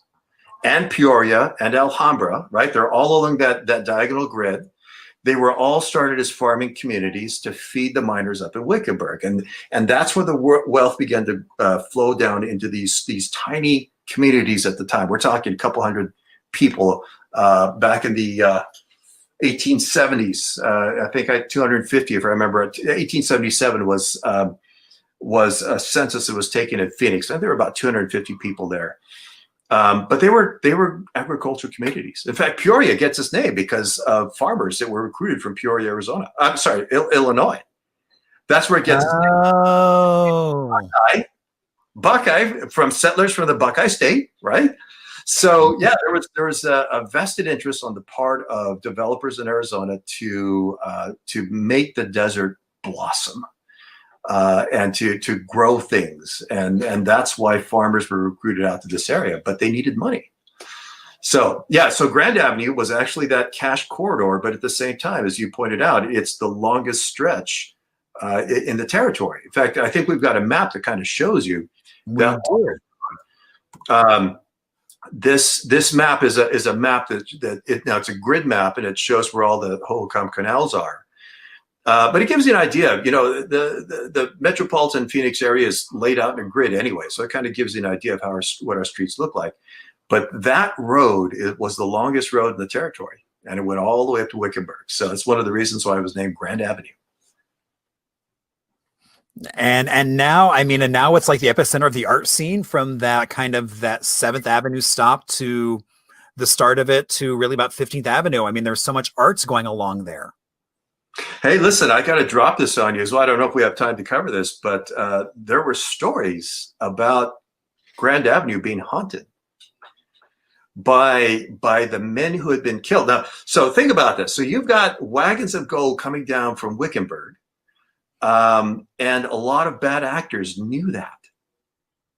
and Peoria and Alhambra, right? They're all along that diagonal grid. They were all started as farming communities to feed the miners up in Wickenburg. And that's where the wealth began to flow down into these tiny communities at the time. We're talking a couple hundred people back in the 1870s. I think 250, if I remember. 1877 was a census that was taken in Phoenix. And there were about 250 people there. But they were agricultural communities. In fact, Peoria gets its name because of farmers that were recruited from Peoria, Arizona. I'm sorry, Illinois. That's where it gets its name. Buckeye from settlers from the Buckeye State, right? So yeah, there was a vested interest on the part of developers in Arizona to make the desert blossom. And to grow things. And that's why farmers were recruited out to this area, but they needed money. So yeah, so Grand Avenue was actually that cash corridor, but at the same time, as you pointed out, it's the longest stretch in the territory. In fact, I think we've got a map that kind of shows you that. This map is a map now it's a grid map, and it shows where all the Hohokam canals are. But it gives you an idea. The metropolitan Phoenix area is laid out in a grid anyway, so it kind of gives you an idea of what our streets look like. But that road was the longest road in the territory, and it went all the way up to Wickenburg. So it's one of the reasons why it was named Grand Avenue. And now, I mean, and now it's like the epicenter of the art scene, from that kind of that 7th Avenue stop to the start of it to really about 15th Avenue. I mean, there's so much arts going along there. Hey, listen, I got to drop this on you. So I don't know if we have time to cover this, but there were stories about Grand Avenue being haunted by the men who had been killed. Now, so think about this. So you've got wagons of gold coming down from Wickenburg, and a lot of bad actors knew that.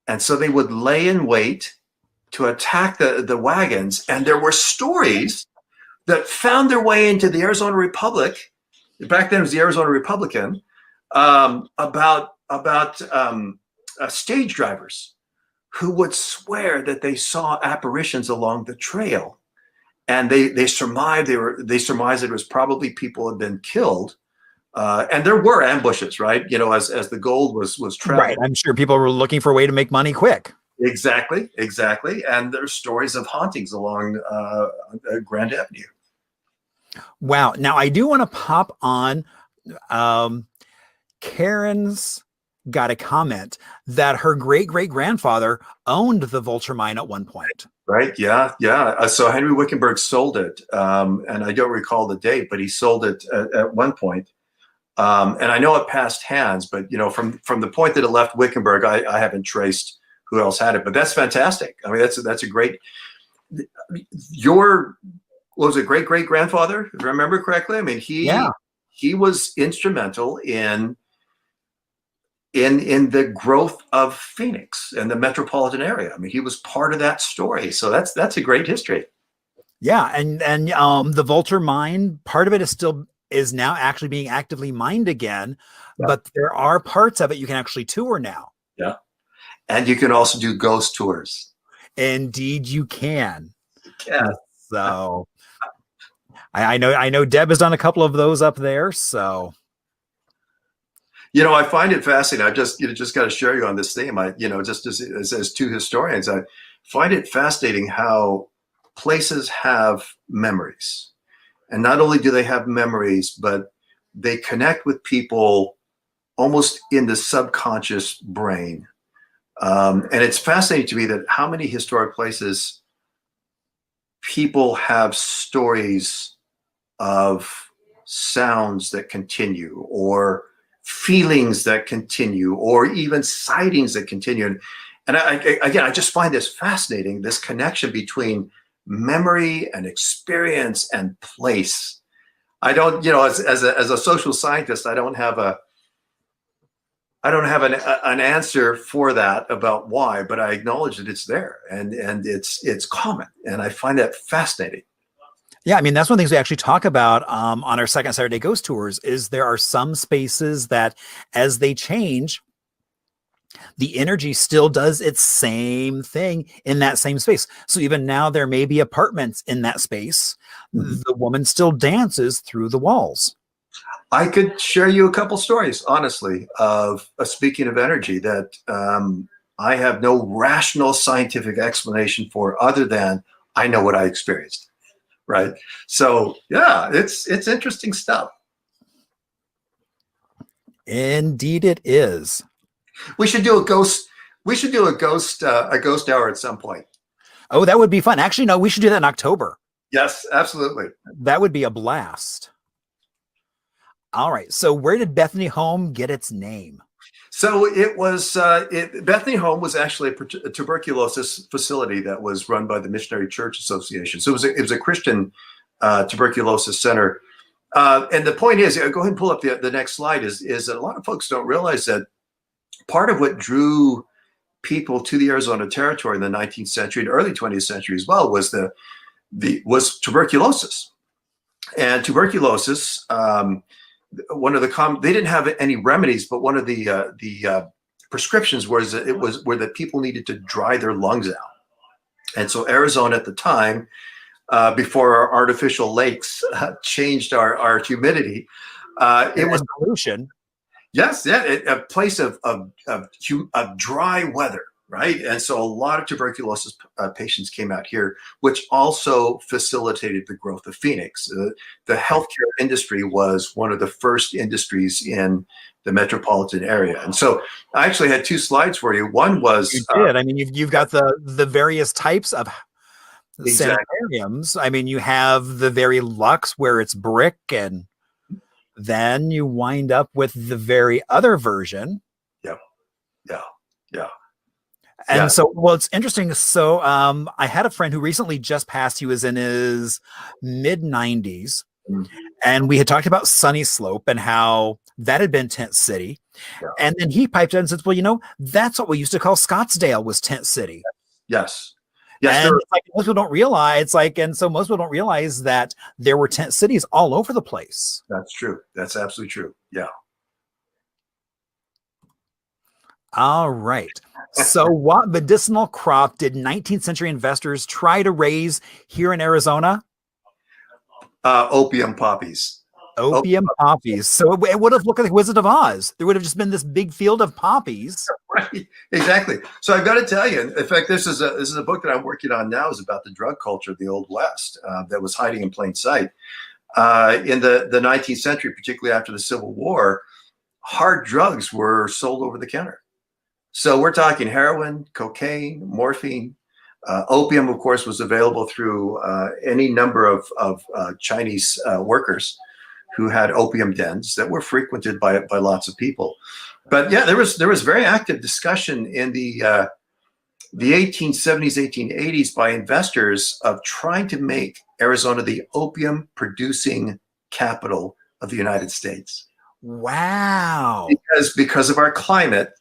And so they would lay in wait to attack the wagons. And there were stories that found their way into the Arizona Republic. Back then it was the Arizona Republican, about stage drivers who would swear that they saw apparitions along the trail, and they surmised it was probably people had been killed, and there were ambushes, right? As the gold was traveling. Right. I'm sure people were looking for a way to make money quick. Exactly. And there's stories of hauntings along Grand Avenue. Wow. Now I do want to pop on. Karen's got a comment that her great-great-grandfather owned the Vulture Mine at one point. Right. Yeah. So Henry Wickenburg sold it. And I don't recall the date, but he sold it at one point. And I know it passed hands, but from the point that it left Wickenburg, I haven't traced who else had it, but that's fantastic. I mean, that's a great, was it great-great-grandfather, if I remember correctly? I mean, he was instrumental in the growth of Phoenix and the metropolitan area. I mean, he was part of that story. So that's a great history. Yeah, and the Vulture Mine, part of it is now actually being actively mined again, but there are parts of it you can actually tour now. Yeah, and you can also do ghost tours. Indeed, you can. Yeah. So I know Deb has done a couple of those up there. So, I find it fascinating. I just got to share you on this theme. Just as two historians, I find it fascinating how places have memories, and not only do they have memories, but they connect with people almost in the subconscious brain. And it's fascinating to me that how many historic places people have stories of sounds that continue, or feelings that continue, or even sightings that continue. And I just find this fascinating, this connection between memory and experience and place. I don't, as a social scientist, I don't have an answer for that about why, but I acknowledge that it's there, and it's common, and I find that fascinating. Yeah, I mean, that's one of the things we actually talk about on our second Saturday Ghost Tours, is there are some spaces that as they change, the energy still does its same thing in that same space. So even now there may be apartments in that space. Mm-hmm. The woman still dances through the walls. I could share you a couple stories, honestly, of speaking of energy that I have no rational scientific explanation for, other than I know what I experienced. Right. So yeah, it's interesting stuff. Indeed it is. We should do a ghost hour at some point. Oh, that would be fun. Actually, no, we should do that in October. Yes, absolutely. That would be a blast. All right. So where did Bethany Home get its name? So it was Bethany Home was actually a tuberculosis facility that was run by the Missionary Church Association. So it was a Christian tuberculosis center. And the point is, go ahead and pull up the next slide, is that a lot of folks don't realize that part of what drew people to the Arizona Territory in the 19th century and early 20th century as well was was tuberculosis. And tuberculosis, one of the they didn't have any remedies, but one of the prescriptions were that people needed to dry their lungs out. And so Arizona at the time, before our artificial lakes changed our humidity, It was pollution. Yes, yeah, a place of dry weather, right? And so a lot of tuberculosis patients came out here, which also facilitated the growth of Phoenix. The healthcare industry was one of the first industries in the metropolitan area. And so I actually had 2 slides for you. One was you did. I mean, you've got the various types of exactly. sanitariums. I mean, you have the very luxe where it's brick, and then you wind up with the very other version. Yeah, yeah, yeah. And yeah. so, well, it's interesting. So I had a friend who recently just passed. He was in his mid-90s. Mm-hmm. And we had talked about Sunny Slope and how that had been Tent City. Yeah. And then he piped in and said, well, you know, that's what we used to call Scottsdale was Tent City. Yes. Yes. And it's like most people don't realize, and so most people don't realize that there were tent cities all over the place. That's true. That's absolutely true. Yeah. All right. So what medicinal crop did 19th century investors try to raise here in Arizona? Opium poppies. Opium poppies. So it would have looked like Wizard of Oz. There would have just been this big field of poppies. Right. Exactly. So I've got to tell you, in fact, this is a book that I'm working on now, is about the drug culture of the Old West that was hiding in plain sight. In the 19th century, particularly after the Civil War, hard drugs were sold over the counter. So we're talking heroin, cocaine, morphine. Opium, of course, was available through any number of Chinese workers who had opium dens that were frequented by lots of people. But yeah, there was very active discussion in the 1870s, 1880s by investors of trying to make Arizona the opium producing capital of the United States. Wow. Because of our climate,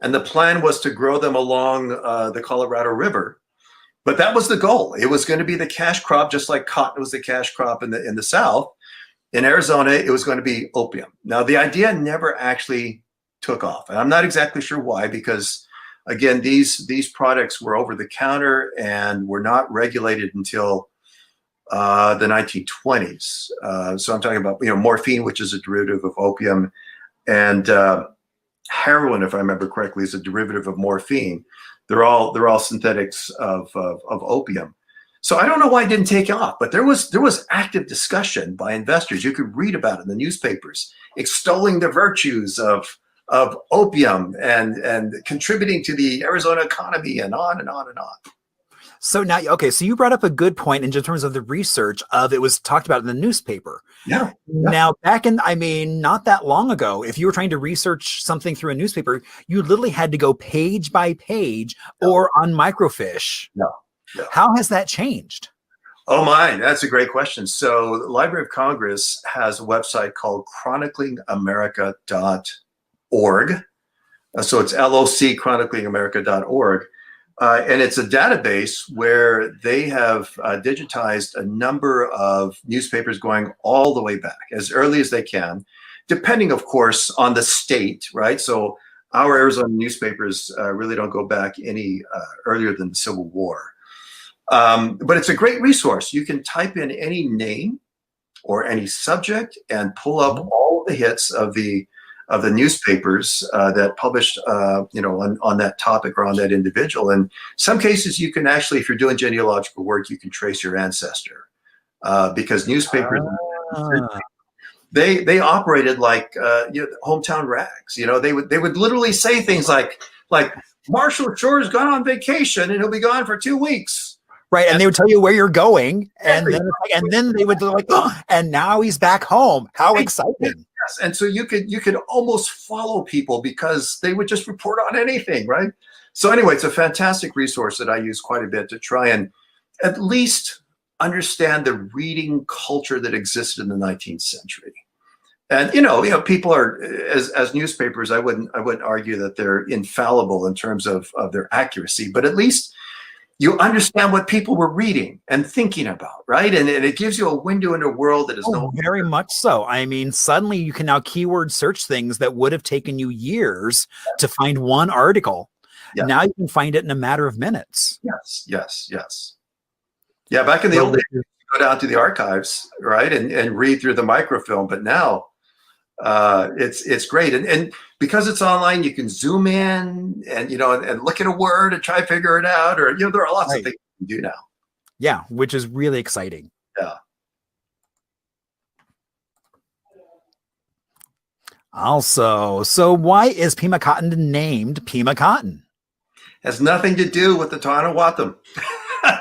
and the plan was to grow them along the Colorado River. But that was the goal. It was going to be the cash crop, just like cotton was the cash crop in the South. In Arizona, it was going to be opium. Now, the idea never actually took off. And I'm not exactly sure why, because, again, these products were over the counter and were not regulated until the 1920s. So I'm talking about, morphine, which is a derivative of opium, and heroin, if I remember correctly, is a derivative of morphine. They're all synthetics of opium. So I don't know why it didn't take off, but there was active discussion by investors. You could read about it in the newspapers, extolling the virtues of opium and contributing to the Arizona economy, and on and on and on. So now, okay, so you brought up a good point in terms of the research of it was talked about in the newspaper. Yeah. Now, back in, not that long ago, if you were trying to research something through a newspaper, you literally had to go page by page or on microfiche. No. How has that changed? Oh my, that's a great question. So the Library of Congress has a website called chroniclingamerica.org. So it's LOC, chroniclingamerica.org. And it's a database where they have digitized a number of newspapers going all the way back, as early as they can, depending, of course, on the state, right? So our Arizona newspapers really don't go back any earlier than the Civil War. But it's a great resource. You can type in any name or any subject and pull up all the hits of the newspapers that published, on that topic or on that individual. And some cases you can actually, if you're doing genealogical work, you can trace your ancestor because newspapers, they operated like hometown rags. They would literally say things like Marshall Shore's gone on vacation and he'll be gone for 2 weeks. Right, and they would tell you where you're going, and then they would like, oh, and now he's back home. How exciting! Yes, and so you could almost follow people because they would just report on anything, right? So anyway, it's a fantastic resource that I use quite a bit to try and at least understand the reading culture that existed in the 19th century. And people are as newspapers. I wouldn't argue that they're infallible in terms of their accuracy, but at least you understand what people were reading and thinking about, right? And it gives you a window into a world that is very much so. Suddenly you can now keyword search things that would have taken you years to find one article. Yeah. Now you can find it in a matter of minutes. Yes. Yeah, back in the old days, you go down to the archives, right, and read through the microfilm. But now It's great, and because it's online, you can zoom in and and look at a word and try to figure it out, or there are lots of things you can do now. Yeah, which is really exciting. Yeah. Also, so why is Pima cotton named Pima cotton? Has nothing to do with the Tonawattam.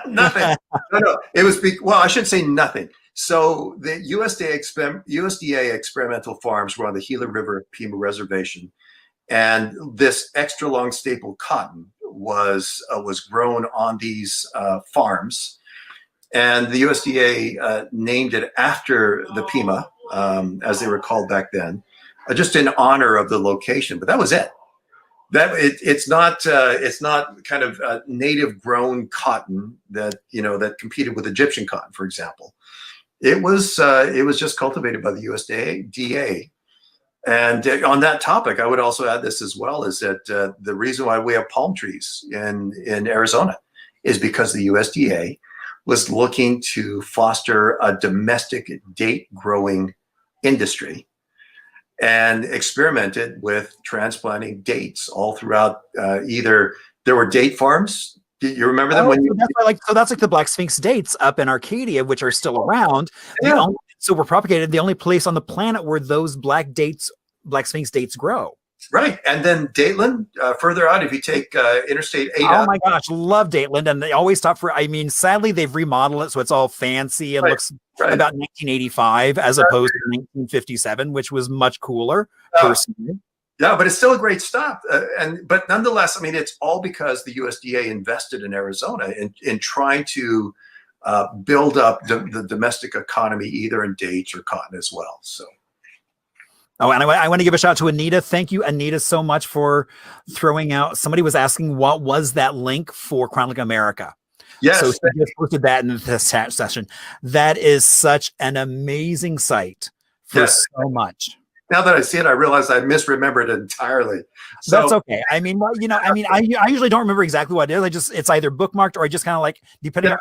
Nothing. No. It was well, I should say nothing. So the USDA experimental farms were on the Gila River Pima Reservation, and this extra long staple cotton was grown on these farms, and the USDA named it after the Pima, as they were called back then, just in honor of the location. But that was it. It's not kind of native grown cotton that that competed with Egyptian cotton, for example. It was just cultivated by the USDA. And on that topic, I would also add this as well, is that the reason why we have palm trees in Arizona is because the USDA was looking to foster a domestic date growing industry, and experimented with transplanting dates all throughout. Either there were date farms. Do you remember them? That's like the Black Sphinx dates up in Arcadia, which are still around. Yeah. So we're propagated the only place on the planet where those Black Sphinx dates grow. Right. And then Dateland, further out, if you take Interstate 8 Oh my gosh, love Dateland. And they always stop for, sadly, they've remodeled it so it's all fancy and looks about 1985 as opposed to 1957, which was much cooler, personally. Yeah, but it's still a great stop. But nonetheless, it's all because the USDA invested in Arizona in trying to build up the domestic economy, either in dates or cotton as well. So. Oh, and I want to give a shout out to Anita. Thank you, Anita, so much for throwing out. Somebody was asking what was that link for Chronicling America. Yes. So she just posted that in this session. That is such an amazing site for so much. Now that I see it, I realize I misremembered it entirely. So that's okay. I usually don't remember exactly what it is. It's either bookmarked or I just kind of like, depending on,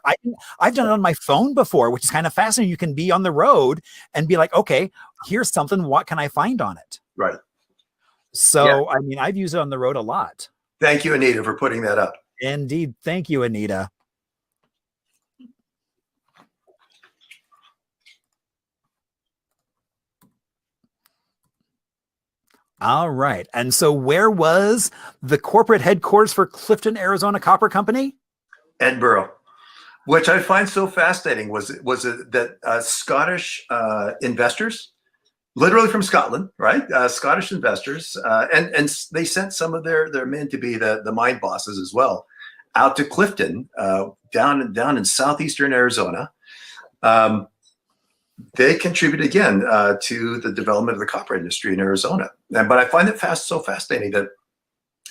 I've done it on my phone before, which is kind of fascinating. You can be on the road and be like, okay, here's something. What can I find on it? Right. So, I've used it on the road a lot. Thank you, Anita, for putting that up. Indeed. Thank you, Anita. All right. And so where was the corporate headquarters for Clifton, Arizona Copper Company? Edinburgh, which I find so fascinating was that Scottish investors, literally from Scotland, right? Scottish investors, and they sent some of their men to be the mine bosses as well, out to Clifton, down in southeastern Arizona. They contribute again to the development of the copper industry in Arizona. But I find it so fascinating that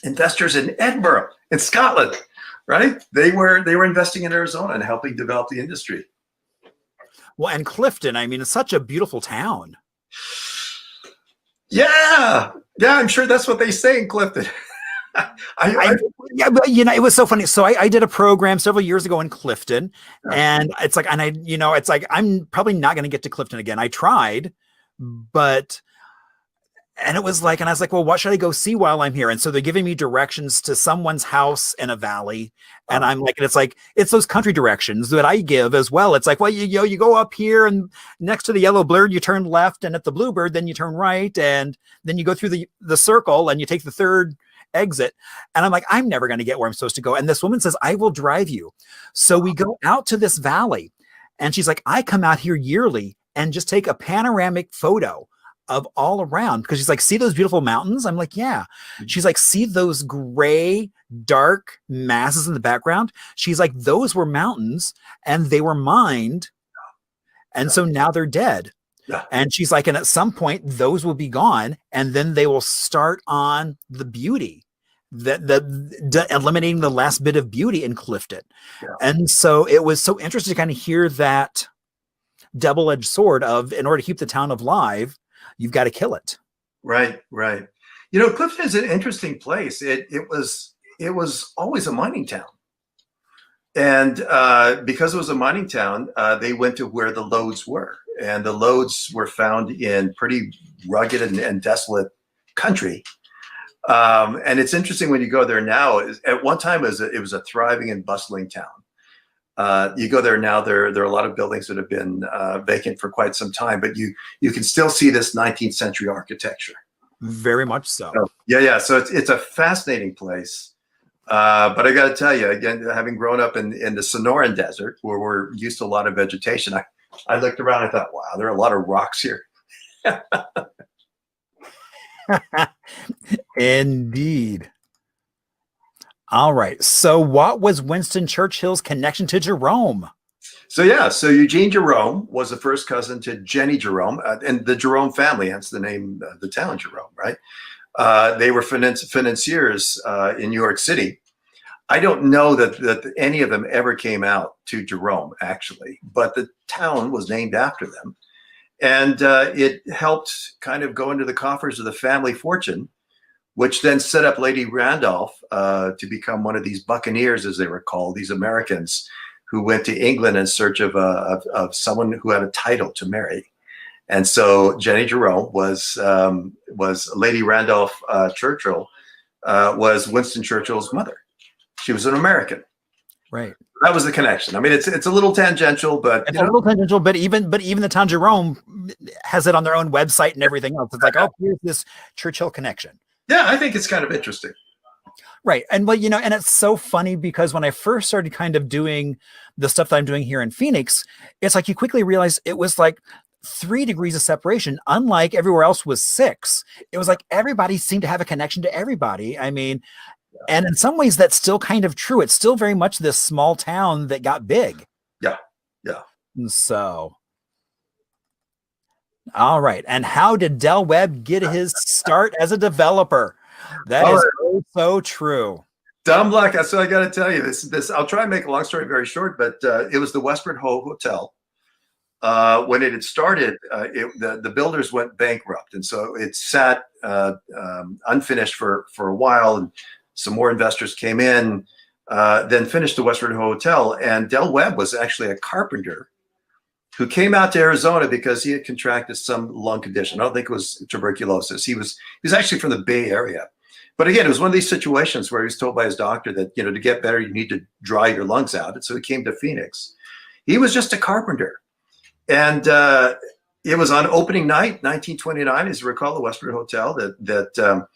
investors in Edinburgh, in Scotland, right? They were investing in Arizona and helping develop the industry. Well, and Clifton, it's such a beautiful town. Yeah, I'm sure that's what they say in Clifton. But it was so funny. So I did a program several years ago in Clifton, and it's like, I'm probably not going to get to Clifton again. I tried, and it was like, and I was like, well, what should I go see while I'm here? And so they're giving me directions to someone's house in a valley. And I'm like, and it's those country directions that I give as well. It's like, well, you go up here and next to the yellow bird, you turn left, and at the bluebird, then you turn right. And then you go through the circle and you take the third exit. And I'm like, I'm never going to get where I'm supposed to go. And this woman says, I will drive you. So we go out to this valley, and she's like, I come out here yearly and just take a panoramic photo of all around, because she's like, see those beautiful mountains? I'm like, yeah. She's like, see those gray, dark masses in the background? She's like, those were mountains and they were mined. And so now they're dead. Yeah. And she's like, and at some point those will be gone, and then they will start on the beauty, eliminating the last bit of beauty in Clifton. Yeah. And so it was so interesting to kind of hear that double-edged sword of, in order to keep the town alive, you've got to kill it. Right. Clifton is an interesting place. It was always a mining town. And because it was a mining town, they went to where the lodes were. And the lodes were found in pretty rugged and desolate country. And it's interesting when you go there now. At one time, it was a thriving and bustling town. You go there now, there are a lot of buildings that have been vacant for quite some time, but you can still see this 19th century architecture. Very much so. Yeah. So it's a fascinating place. But I got to tell you, again, having grown up in the Sonoran Desert, where we're used to a lot of vegetation, I looked around and I thought, wow, there are a lot of rocks here. Indeed. All right. So what was Winston Churchill's connection to Jerome? So Eugene Jerome was the first cousin to Jenny Jerome, and the Jerome family, hence the name of the town Jerome, right? They were financiers in New York City. I don't know that any of them ever came out to Jerome, actually, but the town was named after them. And it helped kind of go into the coffers of the family fortune, which then set up Lady Randolph to become one of these buccaneers, as they were called, these Americans who went to England in search of someone who had a title to marry. And so Jenny Jerome was Lady Randolph Churchill, was Winston Churchill's mother. She was an American. Right. That was the connection. I mean, it's a little tangential, but it's a little tangential, but even the town Jerome has it on their own website and everything else. It's like, oh, here's this Churchill connection. Yeah, I think it's kind of interesting. Right. And well, and it's so funny because when I first started kind of doing the stuff that I'm doing here in Phoenix, it's like you quickly realize it was like 3 degrees of separation, unlike everywhere else was 6. It was like everybody seemed to have a connection to everybody. I mean, and in some ways that's still kind of true. It's still very much this small town that got big. Yeah. And so, all right. And how did Del Webb get his start as a developer? That is so true. Dumb luck. So I got to tell you this. I'll try and make a long story very short, but it was the Westward Ho Hotel. When it had started, the builders went bankrupt, and so it sat unfinished for a while. And some more investors came in, then finished the Westward Hotel. And Del Webb was actually a carpenter who came out to Arizona because he had contracted some lung condition. I don't think it was tuberculosis. He was actually from the Bay Area. But again, it was one of these situations where he was told by his doctor that, to get better, you need to dry your lungs out. And so he came to Phoenix. He was just a carpenter. And it was on opening night, 1929, as you recall, the Westward Hotel, that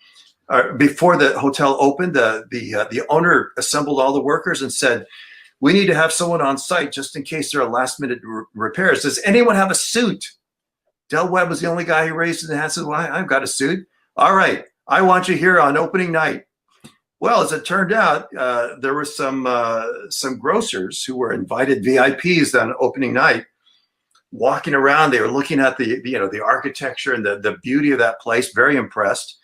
before the hotel opened, the owner assembled all the workers and said, we need to have someone on site just in case there are last-minute repairs. Does anyone have a suit? Del Webb was the only guy who raised his hand and said, well, I've got a suit. All right, I want you here on opening night. Well, as it turned out, there were some grocers who were invited VIPs on opening night, walking around. They were looking at the architecture and the beauty of that place, very impressed.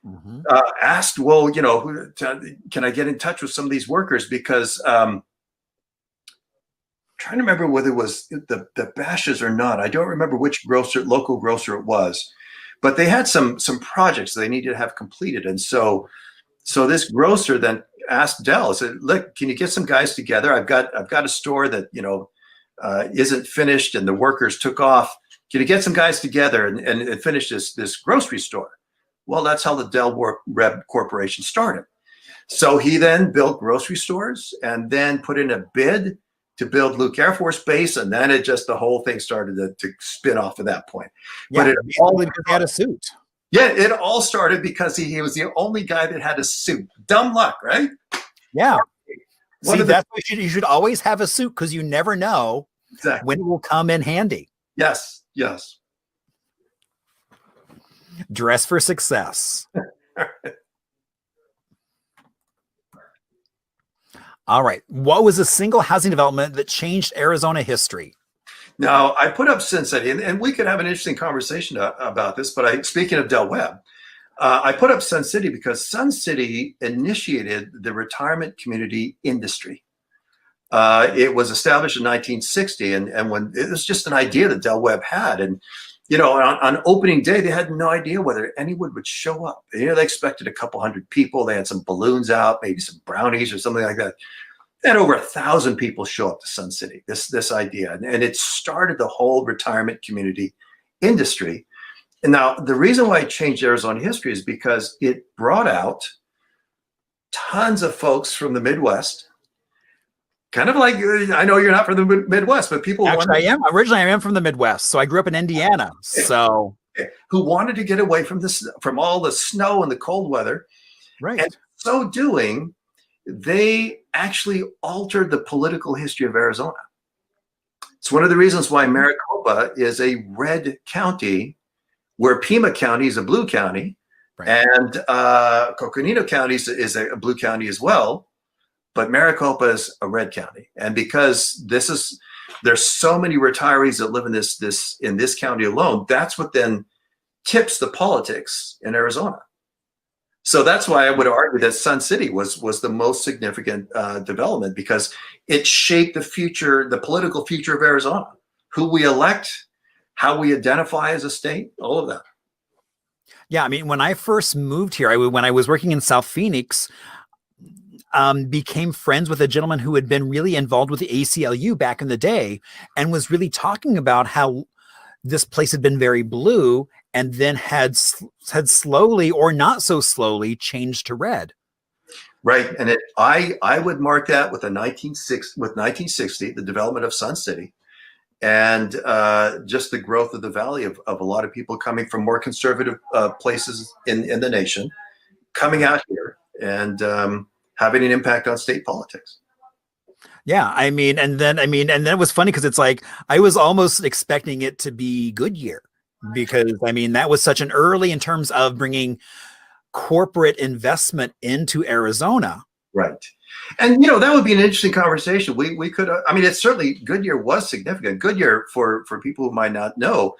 Mm-hmm. Asked, well, can I get in touch with some of these workers? Because trying to remember whether it was the Bashes or not. I don't remember which local grocer it was, but they had some projects they needed to have completed. And so this grocer then asked Del, said, look, can you get some guys together? I've got a store that, isn't finished and the workers took off. Can you get some guys together and finish this grocery store? Well, that's how the Del Webb Corporation started. So he then built grocery stores and then put in a bid to build Luke Air Force Base, and then the whole thing started to spin off at that point. Yeah, but it all had a suit. Yeah, it all started because he was the only guy that had a suit. Dumb luck, right? Yeah. See, that's why you should always have a suit, because you never know when it will come in handy. Yes. Dress for success. All right. What was a single housing development that changed Arizona history? Now, I put up Sun City, and we could have an interesting conversation about this, but speaking of Del Webb, I put up Sun City because Sun City initiated the retirement community industry. It was established in 1960, and when it was just an idea that Del Webb had. And, on opening day, they had no idea whether anyone would show up. They expected a couple hundred people. They had some balloons out, maybe some brownies or something like that. And over 1,000 people show up to Sun City, this idea. And it started the whole retirement community industry. And now the reason why it changed Arizona history is because it brought out tons of folks from the Midwest. Kind of like, I know you're not from the Midwest, but people actually, I am. Originally, I am from the Midwest, so I grew up in Indiana. So who wanted to get away from this, from all the snow and the cold weather. Right. And so doing, they actually altered the political history of Arizona. It's one of the reasons why Maricopa is a red county, where Pima County is a blue county, right, and Coconino County is a blue county as well, but Maricopa is a red county. And because there's so many retirees that live in this county alone, that's what then tips the politics in Arizona. So that's why I would argue that Sun City was the most significant development, because it shaped the future, the political future of Arizona, who we elect, how we identify as a state, all of that. Yeah, I mean, when I first moved here, when I was working in South Phoenix, became friends with a gentleman who had been really involved with the ACLU back in the day, and was really talking about how this place had been very blue and then had slowly, or not so slowly, changed to red. Right, and I would mark that with 1960, the development of Sun City, and just the growth of the valley of a lot of people coming from more conservative places in the nation, coming out here and having an impact on state politics. Yeah, and then it was funny because it's like I was almost expecting it to be Goodyear, because I mean that was such an early in terms of bringing corporate investment into Arizona. Right. And, that would be an interesting conversation. We could, it's certainly, Goodyear was significant. Goodyear, for people who might not know,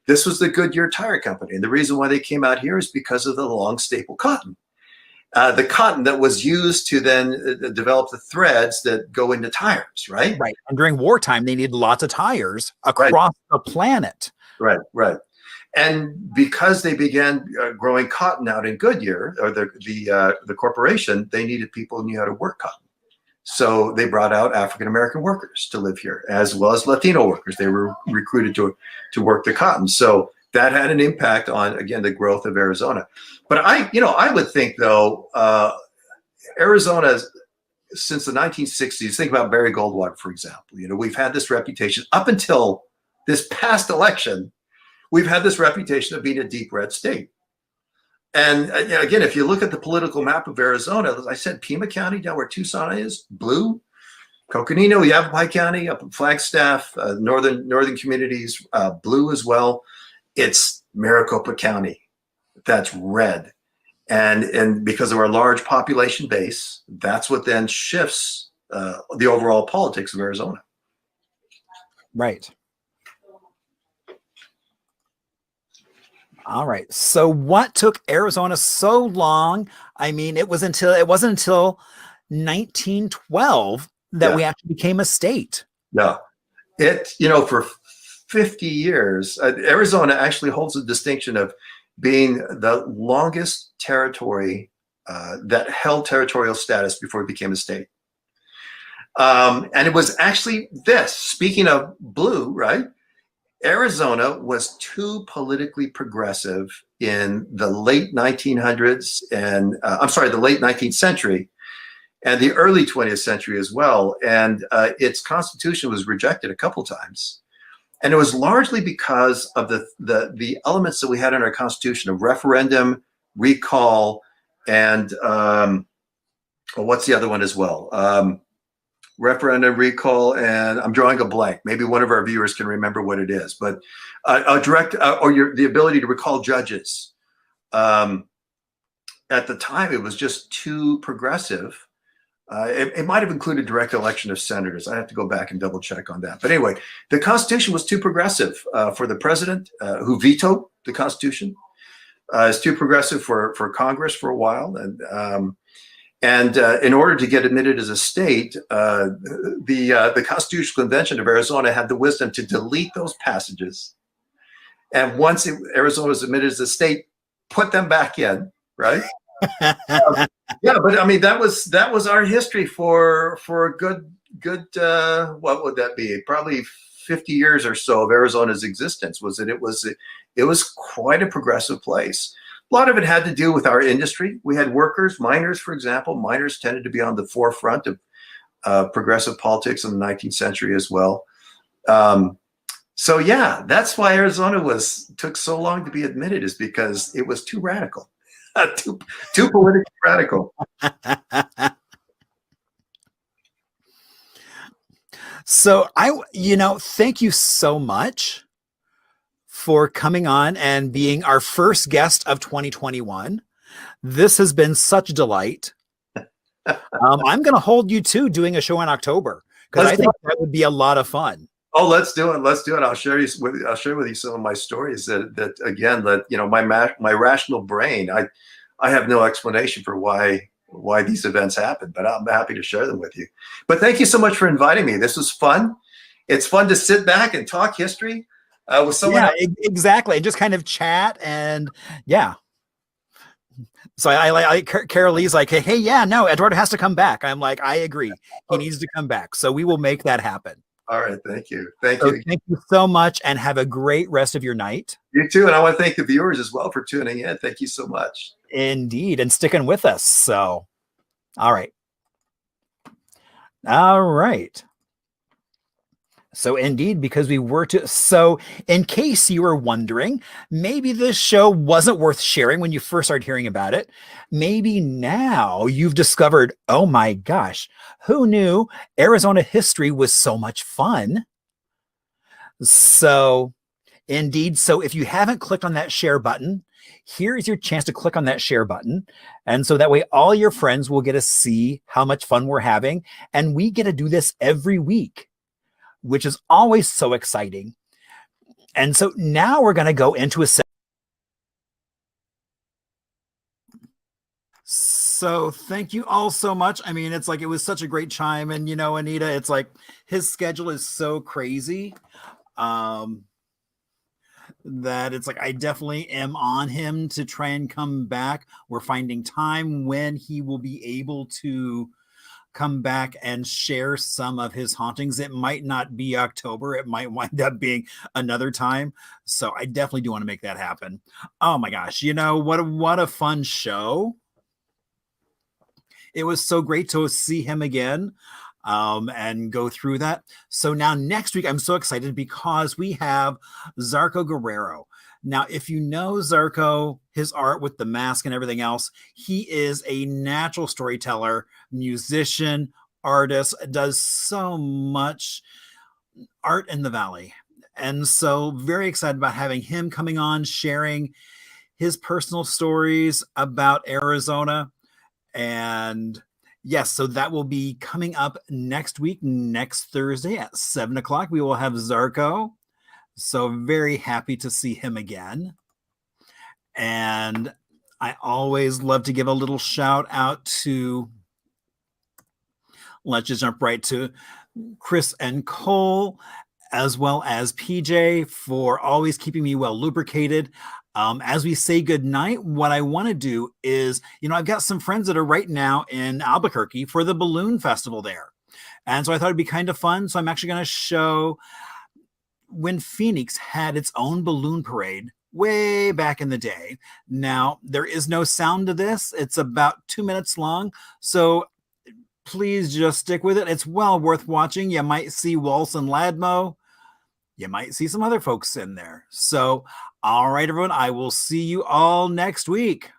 this was the Goodyear Tire Company. And the reason why they came out here is because of the long staple cotton. The cotton that was used to then develop the threads that go into tires, right? Right. And during wartime, they needed lots of tires across the planet. Right, right. And because they began growing cotton out in Goodyear, or the corporation, they needed people who knew how to work cotton. So they brought out African-American workers to live here, as well as Latino workers. They were recruited to work the cotton. So that had an impact on, again, the growth of Arizona. But I would think, though, Arizona, since the 1960s, think about Barry Goldwater, for example. We've had this reputation up until this past election. We've had this reputation of being a deep red state. And again, if you look at the political map of Arizona, as I said, Pima County, down where Tucson is, blue. Coconino, Yavapai County, up in Flagstaff, northern communities, blue as well. It's Maricopa County, that's red. And because of our large population base, that's what then shifts the overall politics of Arizona. Right. All right. So what took Arizona so long? I mean, it wasn't until 1912 that we actually became a state. Yeah. For 50 years, Arizona actually holds the distinction of being the longest territory that held territorial status before it became a state. And it was actually this, speaking of blue, right? Arizona was too politically progressive in the late 1900s and the late 19th century and the early 20th century as well. And its constitution was rejected a couple times. And it was largely because of the elements that we had in our constitution of referendum, recall, and what's the other one as well? Referendum, recall, and I'm drawing a blank. Maybe one of our viewers can remember what it is, but the ability to recall judges. At the time, it was just too progressive. It might have included direct election of senators. I have to go back and double check on that. But anyway, the Constitution was too progressive for the president, who vetoed the Constitution. It's too progressive for Congress for a while, and in order to get admitted as a state, the Constitutional Convention of Arizona had the wisdom to delete those passages. And once Arizona was admitted as a state, put them back in, right? Yeah, but I mean that was our history for a good what would that be? Probably 50 years or so of Arizona's existence. Was that it was quite a progressive place. A lot of it had to do with our industry. We had workers, miners, for example. Miners tended to be on the forefront of progressive politics in the 19th century as well. So yeah, that's why Arizona took so long to be admitted, is because it was too radical, too politically radical. So thank you so much for coming on and being our first guest of 2021. This has been such a delight. I'm going to hold you to doing a show in October, because I think that would be a lot of fun. Oh, let's do it. Let's do it. I'll share with you some of my stories that again, my rational brain, I have no explanation for why these events happen, but I'm happy to share them with you. But thank you so much for inviting me. This was fun. It's fun to sit back and talk history with someone. Yeah, exactly. Just kind of chat, and yeah. So I Carol Lee's like, hey, yeah, no, Eduardo has to come back. I'm like, I agree. He needs to come back. So we will make that happen. All right. Thank you. Thank you. Thank you so much, and have a great rest of your night. You too. And I want to thank the viewers as well for tuning in. Thank you so much. Indeed. And sticking with us. So, all right. All right. So indeed, because so in case you were wondering, maybe this show wasn't worth sharing when you first started hearing about it. Maybe now you've discovered, oh my gosh, who knew Arizona history was so much fun? So indeed, so if you haven't clicked on that share button, here's your chance to click on that share button. And so that way all your friends will get to see how much fun we're having. And we get to do this every week, which is always so exciting. And so now we're going to go into a So thank you all so much. I mean, it's like, it was such a great time. And, Anita, it's like his schedule is so crazy that it's like, I definitely am on him to try and come back. We're finding time when he will be able to come back and share some of his hauntings. It might not be October. It might wind up being another time. So I definitely do want to make that happen. Oh my gosh. What a fun show. It was so great to see him again and go through that. So now next week, I'm so excited because we have Zarco Guerrero. Now, if you know Zarco, his art with the mask and everything else, he is a natural storyteller, musician, artist, does so much art in the Valley. And so very excited about having him coming on, sharing his personal stories about Arizona. And yes, so that will be coming up next week, next Thursday at 7:00. We will have Zarco. So very happy to see him again. And I always love to give a little shout out to, let's just jump right to Chris and Cole, as well as PJ, for always keeping me well lubricated. As we say goodnight, what I want to do is, I've got some friends that are right now in Albuquerque for the balloon festival there. And so I thought it'd be kind of fun. So I'm actually going to show when Phoenix had its own balloon parade way back in the day. Now, there is no sound to this. It's about 2 minutes long. So please just stick with it. It's well worth watching. You might see Waltz and Ladmo. You might see some other folks in there. So, all right, everyone, I will see you all next week.